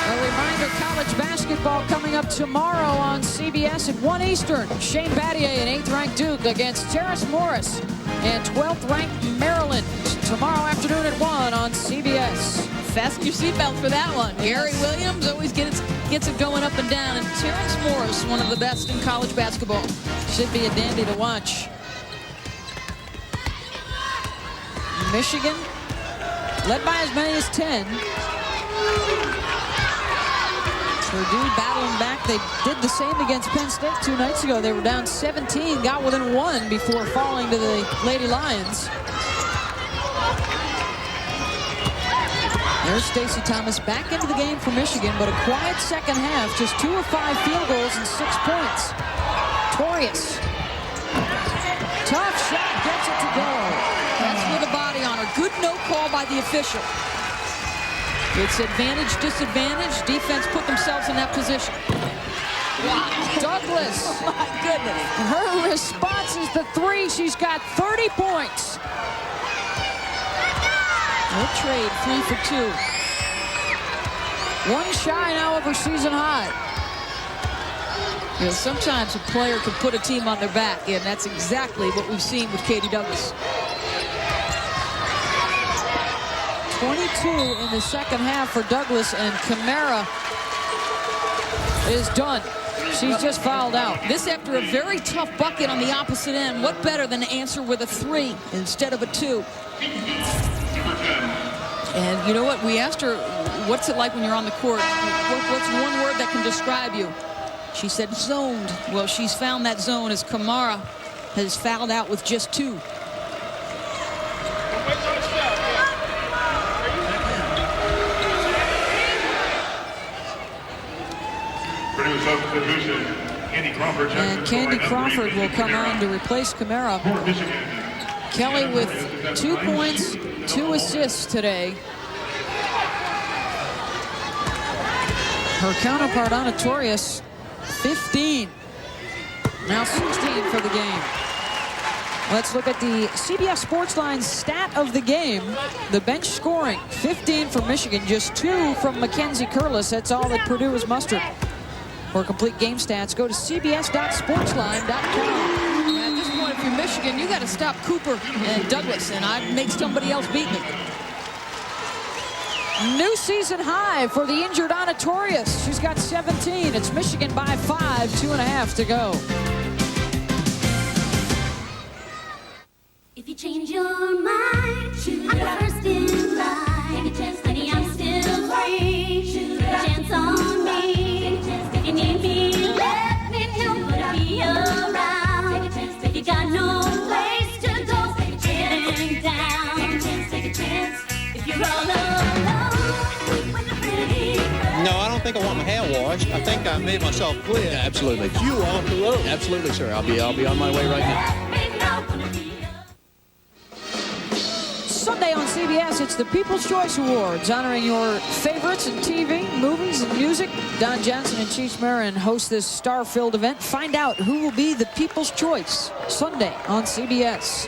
a reminder, college basketball coming up tomorrow on CBS at 1 Eastern. Shane Battier and 8th-ranked Duke against Terrace Morris and 12th-ranked Maryland. Tomorrow afternoon at 1 on CBS. Fasten your seatbelts for that one. Gary Williams always gets it going up and down. And Terrence Morris, one of the best in college basketball. Should be a dandy to watch. Michigan led by as many as 10. Purdue battling back. They did the same against Penn State 2 nights ago. They were down 17, got within 1 before falling to the Lady Lions. There's Stacey Thomas back into the game for Michigan, but a quiet second half. Just 2 of 5 field goals and 6 points. Torius. Tough shot, gets it to go. That's with a body on her. Good no call by the official. It's advantage, disadvantage. Defense put themselves in that position. Wow. Douglas. Oh my goodness. Her response is the 3. She's got 30 points. No trade, 3 for 2. 1 shy now of her season high. You know, sometimes a player can put a team on their back, and that's exactly what we've seen with Katie Douglas. 22 in the second half for Douglas, and Camara is done. She's just fouled out. This after a very tough bucket on the opposite end. What better than to answer with a 3 instead of a 2? And you know what? We asked her, what's it like when you're on the court? What's one word that can describe you? She said zoned. Well, she's found that zone as Camara has fouled out with just 2. And Candy Crawford will come on to replace Camara. Kelly with 2 points, 2 assists today. Her counterpart, Torius, 15. Now 16 for the game. Let's look at the CBS Sportsline stat of the game. The bench scoring, 15 for Michigan, just 2 from Mackenzie Curlis. That's all that Purdue has mustered. For complete game stats, go to cbs.sportsline.com. At this point, if you're Michigan, you got to stop Cooper and Douglas, and I'd make somebody else beat me. New season high for the injured Torius. She's got 17. It's Michigan by 5, 2.5 to go. If you change your mind, I'm the first in line. Take a chance, honey, I'm still free. Take a chance on me. If you need me, let me know. I'll be around. If you got no place to go, getting down. Take a chance. If you're all alone, when the pretty No, I don't think I want my hair washed. I think I made myself clear. Yeah, absolutely. You off the road. Absolutely, sir. I'll be on my way right now. Sunday on CBS, it's the People's Choice Awards, honoring your favorites in TV, movies, and music. Don Johnson and Cheech Marin host this star-filled event. Find out who will be the People's Choice Sunday on CBS.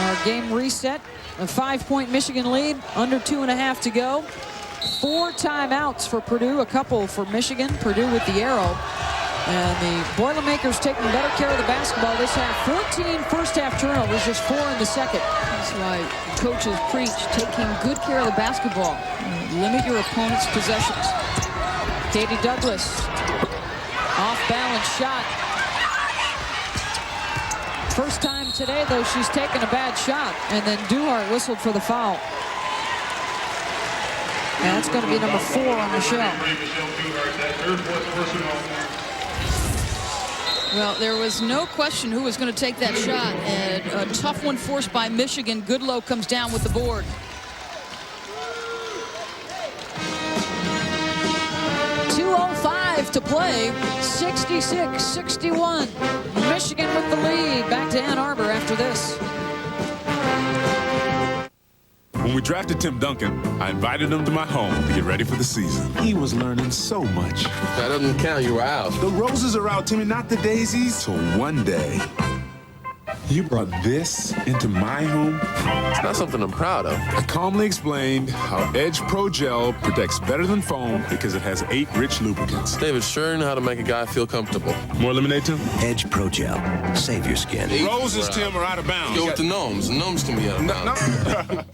Our game reset. A 5-point Michigan lead, under 2.5 to go. 4 timeouts for Purdue, a couple for Michigan. Purdue with the arrow. And the Boilermakers taking better care of the basketball this half. 14 first-half turnovers, just 4 in the second. That's why coaches preach taking good care of the basketball. Limit your opponent's possessions. Katie Douglas, off-balance shot. First time today, though, she's taken a bad shot. And then Duhart whistled for the foul. And that's going to be number 4 on Michelle. Well, there was no question who was going to take that shot. And a tough one forced by Michigan. Goodlow comes down with the board. To play, 66-61. Michigan with the lead. Back to Ann Arbor after this. When we drafted Tim Duncan, I invited him to my home to get ready for the season. He was learning so much. That doesn't count. You were out. The roses are out, Timmy, not the daisies. So one day, you brought this into my home. It's not something I'm proud of. I calmly explained how Edge Pro Gel protects better than foam because it has 8 rich lubricants. David sure knew how to make a guy feel comfortable. More lemonade, Tim? Edge Pro Gel. Save your skin. The roses, Tim, are out of bounds. Go with the gnomes. The gnomes can be out of bounds. No.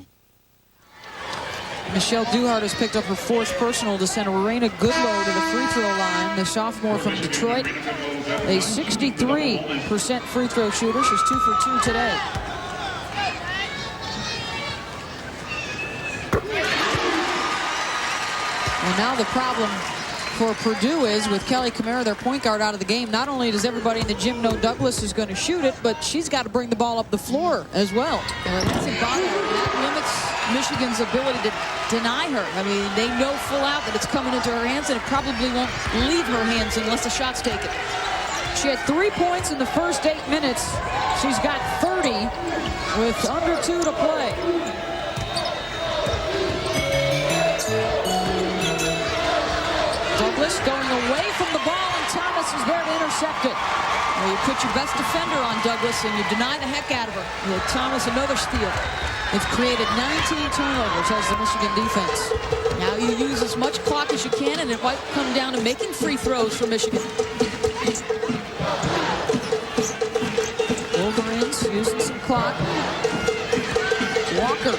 Michelle Duhart has picked up her 4th personal to send Raina Goodlow to the free throw line. The sophomore from Detroit, a 63% free throw shooter. She's 2 for 2 today. And now the problem for Purdue is with Kelly Kamara, their point guard, out of the game. Not only does everybody in the gym know Douglas is going to shoot it, but she's got to bring the ball up the floor as well. That limits Michigan's ability to deny her. I mean, they know full out that it's coming into her hands, and it probably won't leave her hands unless the shot's taken. She had 3 points in the first 8 minutes. She's got 30 with under 2 to play. Douglas going away from the ball, and Thomas is there to intercept it. Well, you put your best defender on Douglas, and you deny the heck out of her. With Thomas, another steal. They've created 19 turnovers as the Michigan defense. Now you use as much clock as you can, and it might come down to making free throws for Michigan. Wolverines using some clock. Walker,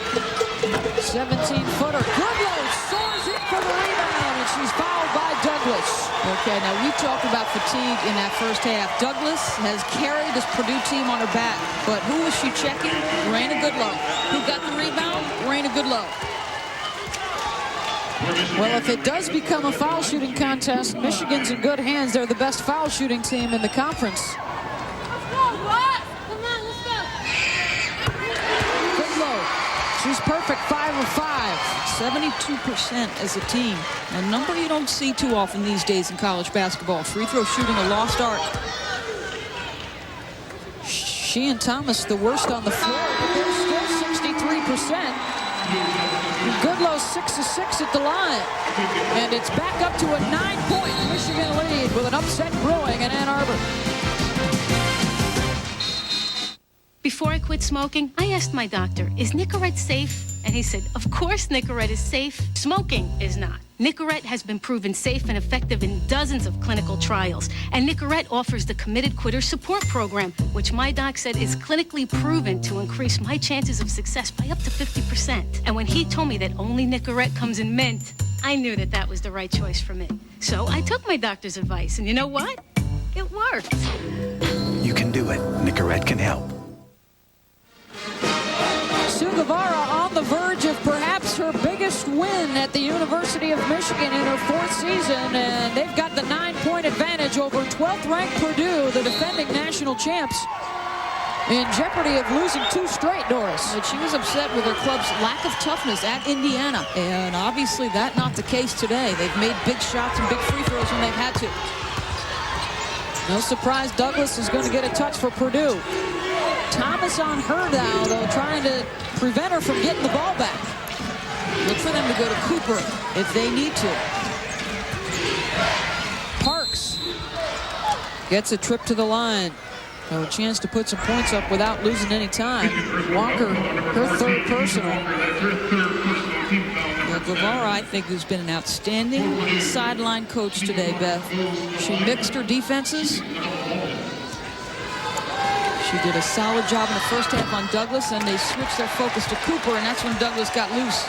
17-footer. Goodlow soars in for the rebound, and she's fouled by Douglas. Okay, now we talked about fatigue in that first half. Douglas has carried this Purdue team on her back, but who was she checking? Raina Goodlow. Who got the rebound? Raina Goodlow. Well, if it does become a foul shooting contest, Michigan's in good hands. They're the best foul shooting team in the conference. Goodlow, she's perfect, 5 of 5. 72% as a team. A number you don't see too often these days in college basketball. Free throw shooting a lost art. She and Thomas the worst on the floor, but they're still 63%. Goodlow 6 of 6 at the line. And it's back up to a 9-point Michigan lead with an upset brewing in Ann Arbor. Before I quit smoking, I asked my doctor, is Nicorette safe? And he said, of course Nicorette is safe. Smoking is not. Nicorette has been proven safe and effective in dozens of clinical trials. And Nicorette offers the Committed Quitter Support Program, which my doc said is clinically proven to increase my chances of success by up to 50%. And when he told me that only Nicorette comes in mint, I knew that that was the right choice for me. So I took my doctor's advice, and you know what? It worked. You can do it. Nicorette can help. Sue Guevara on the verge of perhaps her biggest win at the University of Michigan in her 4th season, and they've got the 9-point advantage over 12th-ranked Purdue, the defending national champs, in jeopardy of losing 2 straight, Doris. But she was upset with her club's lack of toughness at Indiana, and obviously that's not the case today. They've made big shots and big free throws when they've had to. No surprise Douglas is going to get a touch for Purdue. Thomas on her now, though, trying to prevent her from getting the ball back. Look for them to go to Cooper if they need to. Parks gets a trip to the line. So a chance to put some points up without losing any time. Walker, her 3rd personal. Guevara, I think, who's been an outstanding sideline coach today, Beth. She mixed her defenses. She did a solid job in the first half on Douglas, and they switched their focus to Cooper, and that's when Douglas got loose.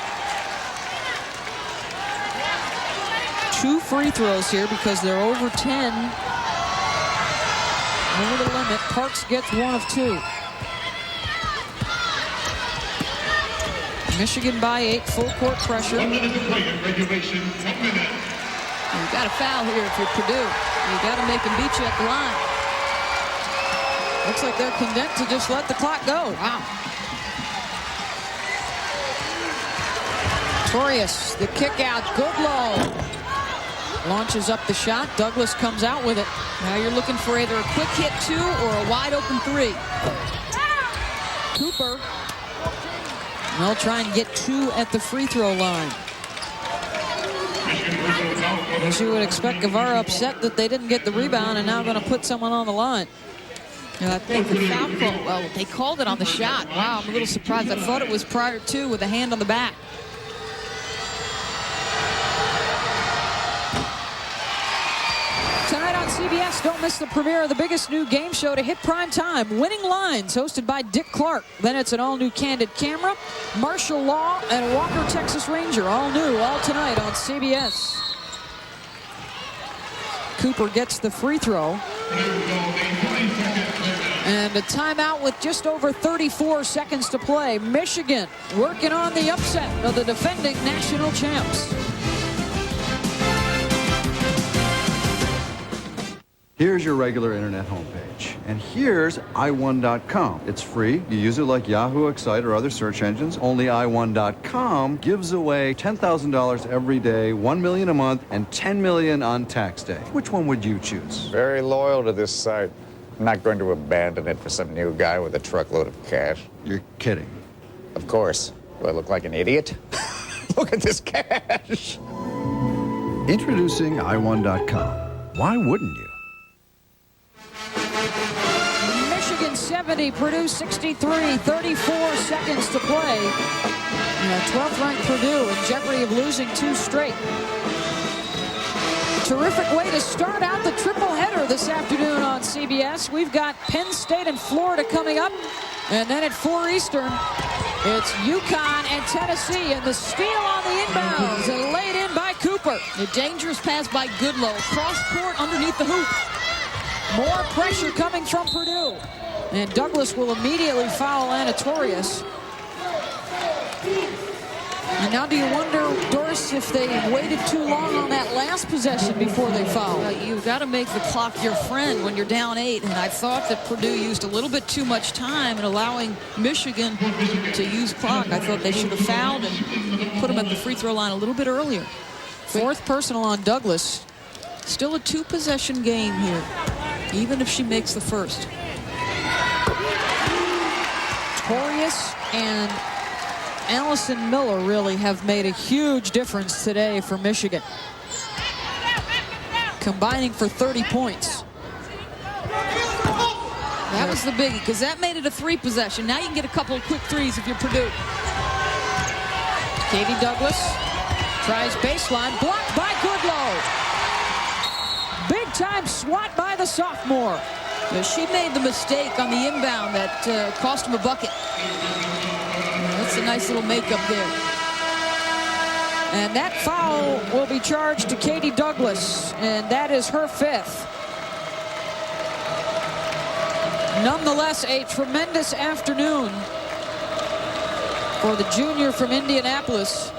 2 free throws here because they're over 10. Over the limit. Parks gets 1 of 2. Michigan by 8, full court pressure. You've got a foul here if you're Purdue. You got to make them beat you at the line. Looks like they're content to just let the clock go. Wow. Torius, the kick out, Goodlow. Launches up the shot. Douglas comes out with it. Now you're looking for either a quick hit 2 or a wide open 3. Cooper. They'll try and get 2 at the free throw line. As you would expect, Guevara upset that they didn't get the rebound and now going to put someone on the line. I think the foul call, well, they called it on the shot. Wow, I'm a little surprised. I thought it was prior to with a hand on the back. Tonight on CBS, don't miss the premiere of the biggest new game show to hit prime time, Winning Lines, hosted by Dick Clark. Then it's an all-new Candid Camera, Martial Law, and Walker, Texas Ranger. All new, all tonight on CBS. Cooper gets the free throw. And a timeout with just over 34 seconds to play. Michigan working on the upset of the defending national champs. Here's your regular internet homepage. And here's i1.com. It's free. You use it like Yahoo, Excite, or other search engines. Only i1.com gives away $10,000 every day, $1 million a month, and $10 million on tax day. Which one would you choose? Very loyal to this site. I'm not going to abandon it for some new guy with a truckload of cash. You're kidding. Of course. Do I look like an idiot? Look at this cash. Introducing i1.com. Why wouldn't you? Michigan 70, Purdue 63, 34 seconds to play. 12th ranked Purdue in jeopardy of losing 2 straight. Terrific way to start out the triple header this afternoon on CBS. We've got Penn State and Florida coming up. And then at 4 Eastern, it's UConn and Tennessee. And the steal on the inbounds and laid in by Cooper. A dangerous pass by Goodlow. Cross court underneath the hoop. More pressure coming from Purdue. And Douglas will immediately foul Anatorius. And now do you wonder, Doris, if they waited too long on that last possession before they fouled? You've got to make the clock your friend when you're down 8. And I thought that Purdue used a little bit too much time in allowing Michigan to use clock. I thought they should have fouled and put them at the free throw line a little bit earlier. 4th personal on Douglas. Still a 2-possession game here, even if she makes the first. Torius and Allison Miller really have made a huge difference today for Michigan, combining for 30 points. That was the biggie, because that made it a 3-possession. Now you can get a couple of quick threes if you're Purdue. Katie Douglas tries baseline, blocked by Goodlow. Big time swat by the sophomore. She made the mistake on the inbound that cost him a bucket. That's a nice little makeup there. And that foul will be charged to Katie Douglas, and that is her 5th. Nonetheless, a tremendous afternoon for the junior from Indianapolis.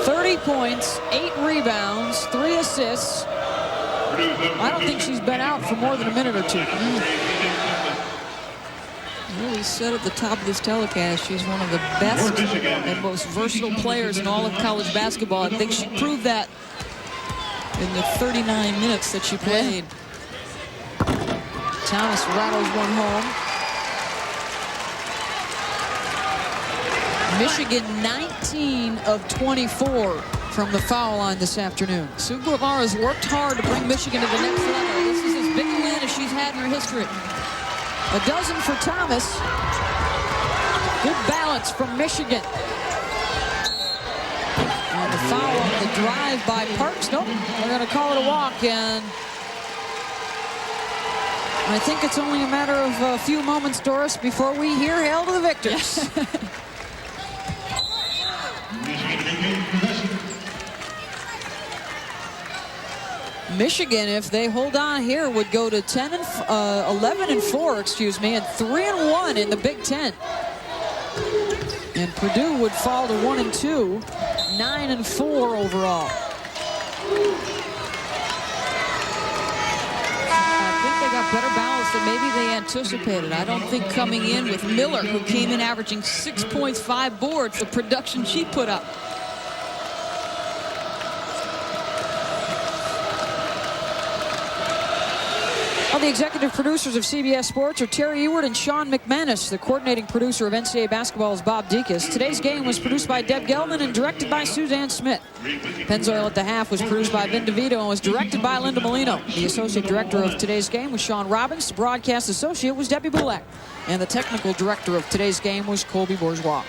30 points, 8 rebounds, 3 assists. I don't think she's been out for more than a minute or 2. Well, we said at the top of this telecast, she's one of the best and most versatile players in all of college basketball. I think she proved that in the 39 minutes that she played. Thomas rattles one home. Michigan 19 of 24 from the foul line this afternoon. Sue Guevara's worked hard to bring Michigan to the next level. This is as big a win as she's had in her history. A dozen for Thomas. Good balance from Michigan. foul on the drive by Parks. Nope, we're going to call it a walk, and I think it's only a matter of a few moments, Doris, before we hear hail to the victors. Michigan, if they hold on here, would go to 11-4, excuse me, and 3-1 in the Big Ten. And Purdue would fall to 1-2, 9-4 overall. I think they got better balance than maybe they anticipated. I don't think coming in with Miller, who came in averaging 6 points, 5 boards, the production she put up. Well, the executive producers of CBS Sports are Terry Ewert and Sean McManus. The coordinating producer of NCAA basketball is Bob Dekas. Today's game was produced by Deb Gelman and directed by Suzanne Smith. Pennzoil at the Half was produced by Vin DeVito and was directed by Linda Molino. The associate director of today's game was Sean Robbins. The broadcast associate was Debbie Bulak. And the technical director of today's game was Colby Bourgeois.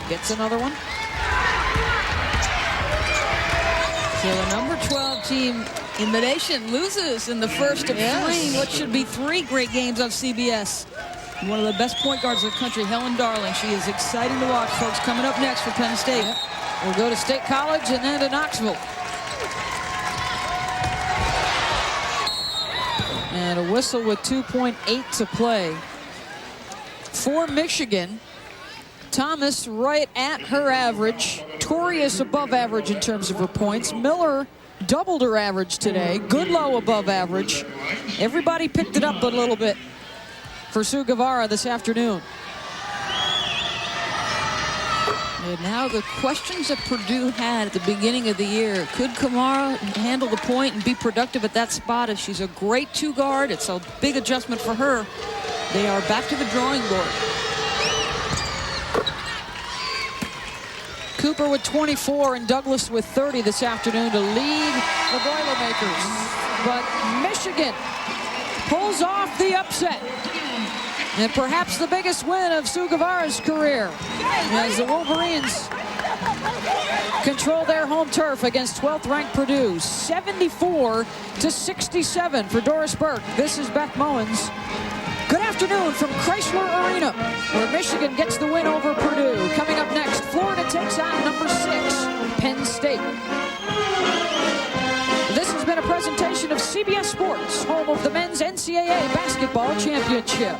Gets another one. So the number 12 team in the nation loses in the first of 3. What should be 3 great games on CBS. One of the best point guards in the country, Helen Darling. She is exciting to watch, folks. Coming up next for Penn State. We'll go to State College and then to Knoxville. And a whistle with 2.8 to play. For Michigan, Thomas right at her average. Torius above average in terms of her points. Miller doubled her average today. Goodlow above average. Everybody picked it up a little bit for Sue Guevara this afternoon. And now the questions that Purdue had at the beginning of the year. Could Kamara handle the point and be productive at that spot? As she's a great 2-guard. It's a big adjustment for her. They are back to the drawing board. Cooper with 24 and Douglas with 30 this afternoon to lead the Boilermakers. But Michigan pulls off the upset. And perhaps the biggest win of Sue Guevara's career, as the Wolverines control their home turf against 12th-ranked Purdue. 74-67 for Doris Burke. This is Beth Mowens. Good afternoon from Chrysler Arena, where Michigan gets the win over Purdue. Coming up next, Florida takes on number 6, Penn State. This has been a presentation of CBS Sports, home of the men's NCAA basketball championship.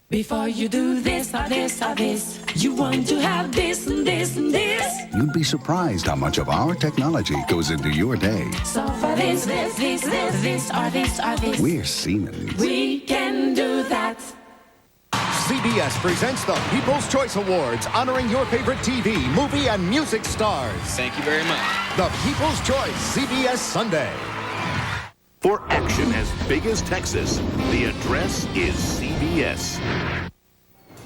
Before you do this or this or this, you want to have this and this and this. You'd be surprised how much of our technology goes into your day. So for this, this, this, this, this or this or this, We're Siemens. we can do that. CBS presents the People's Choice Awards, honoring your favorite TV, movie, and music stars. Thank you very much. The People's Choice, CBS Sunday. For action as big as Texas, the address is CBS.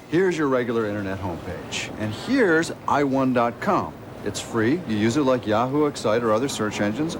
Here's your regular internet homepage. And here's i1.com. It's free. You use it like Yahoo, Excite, or other search engines.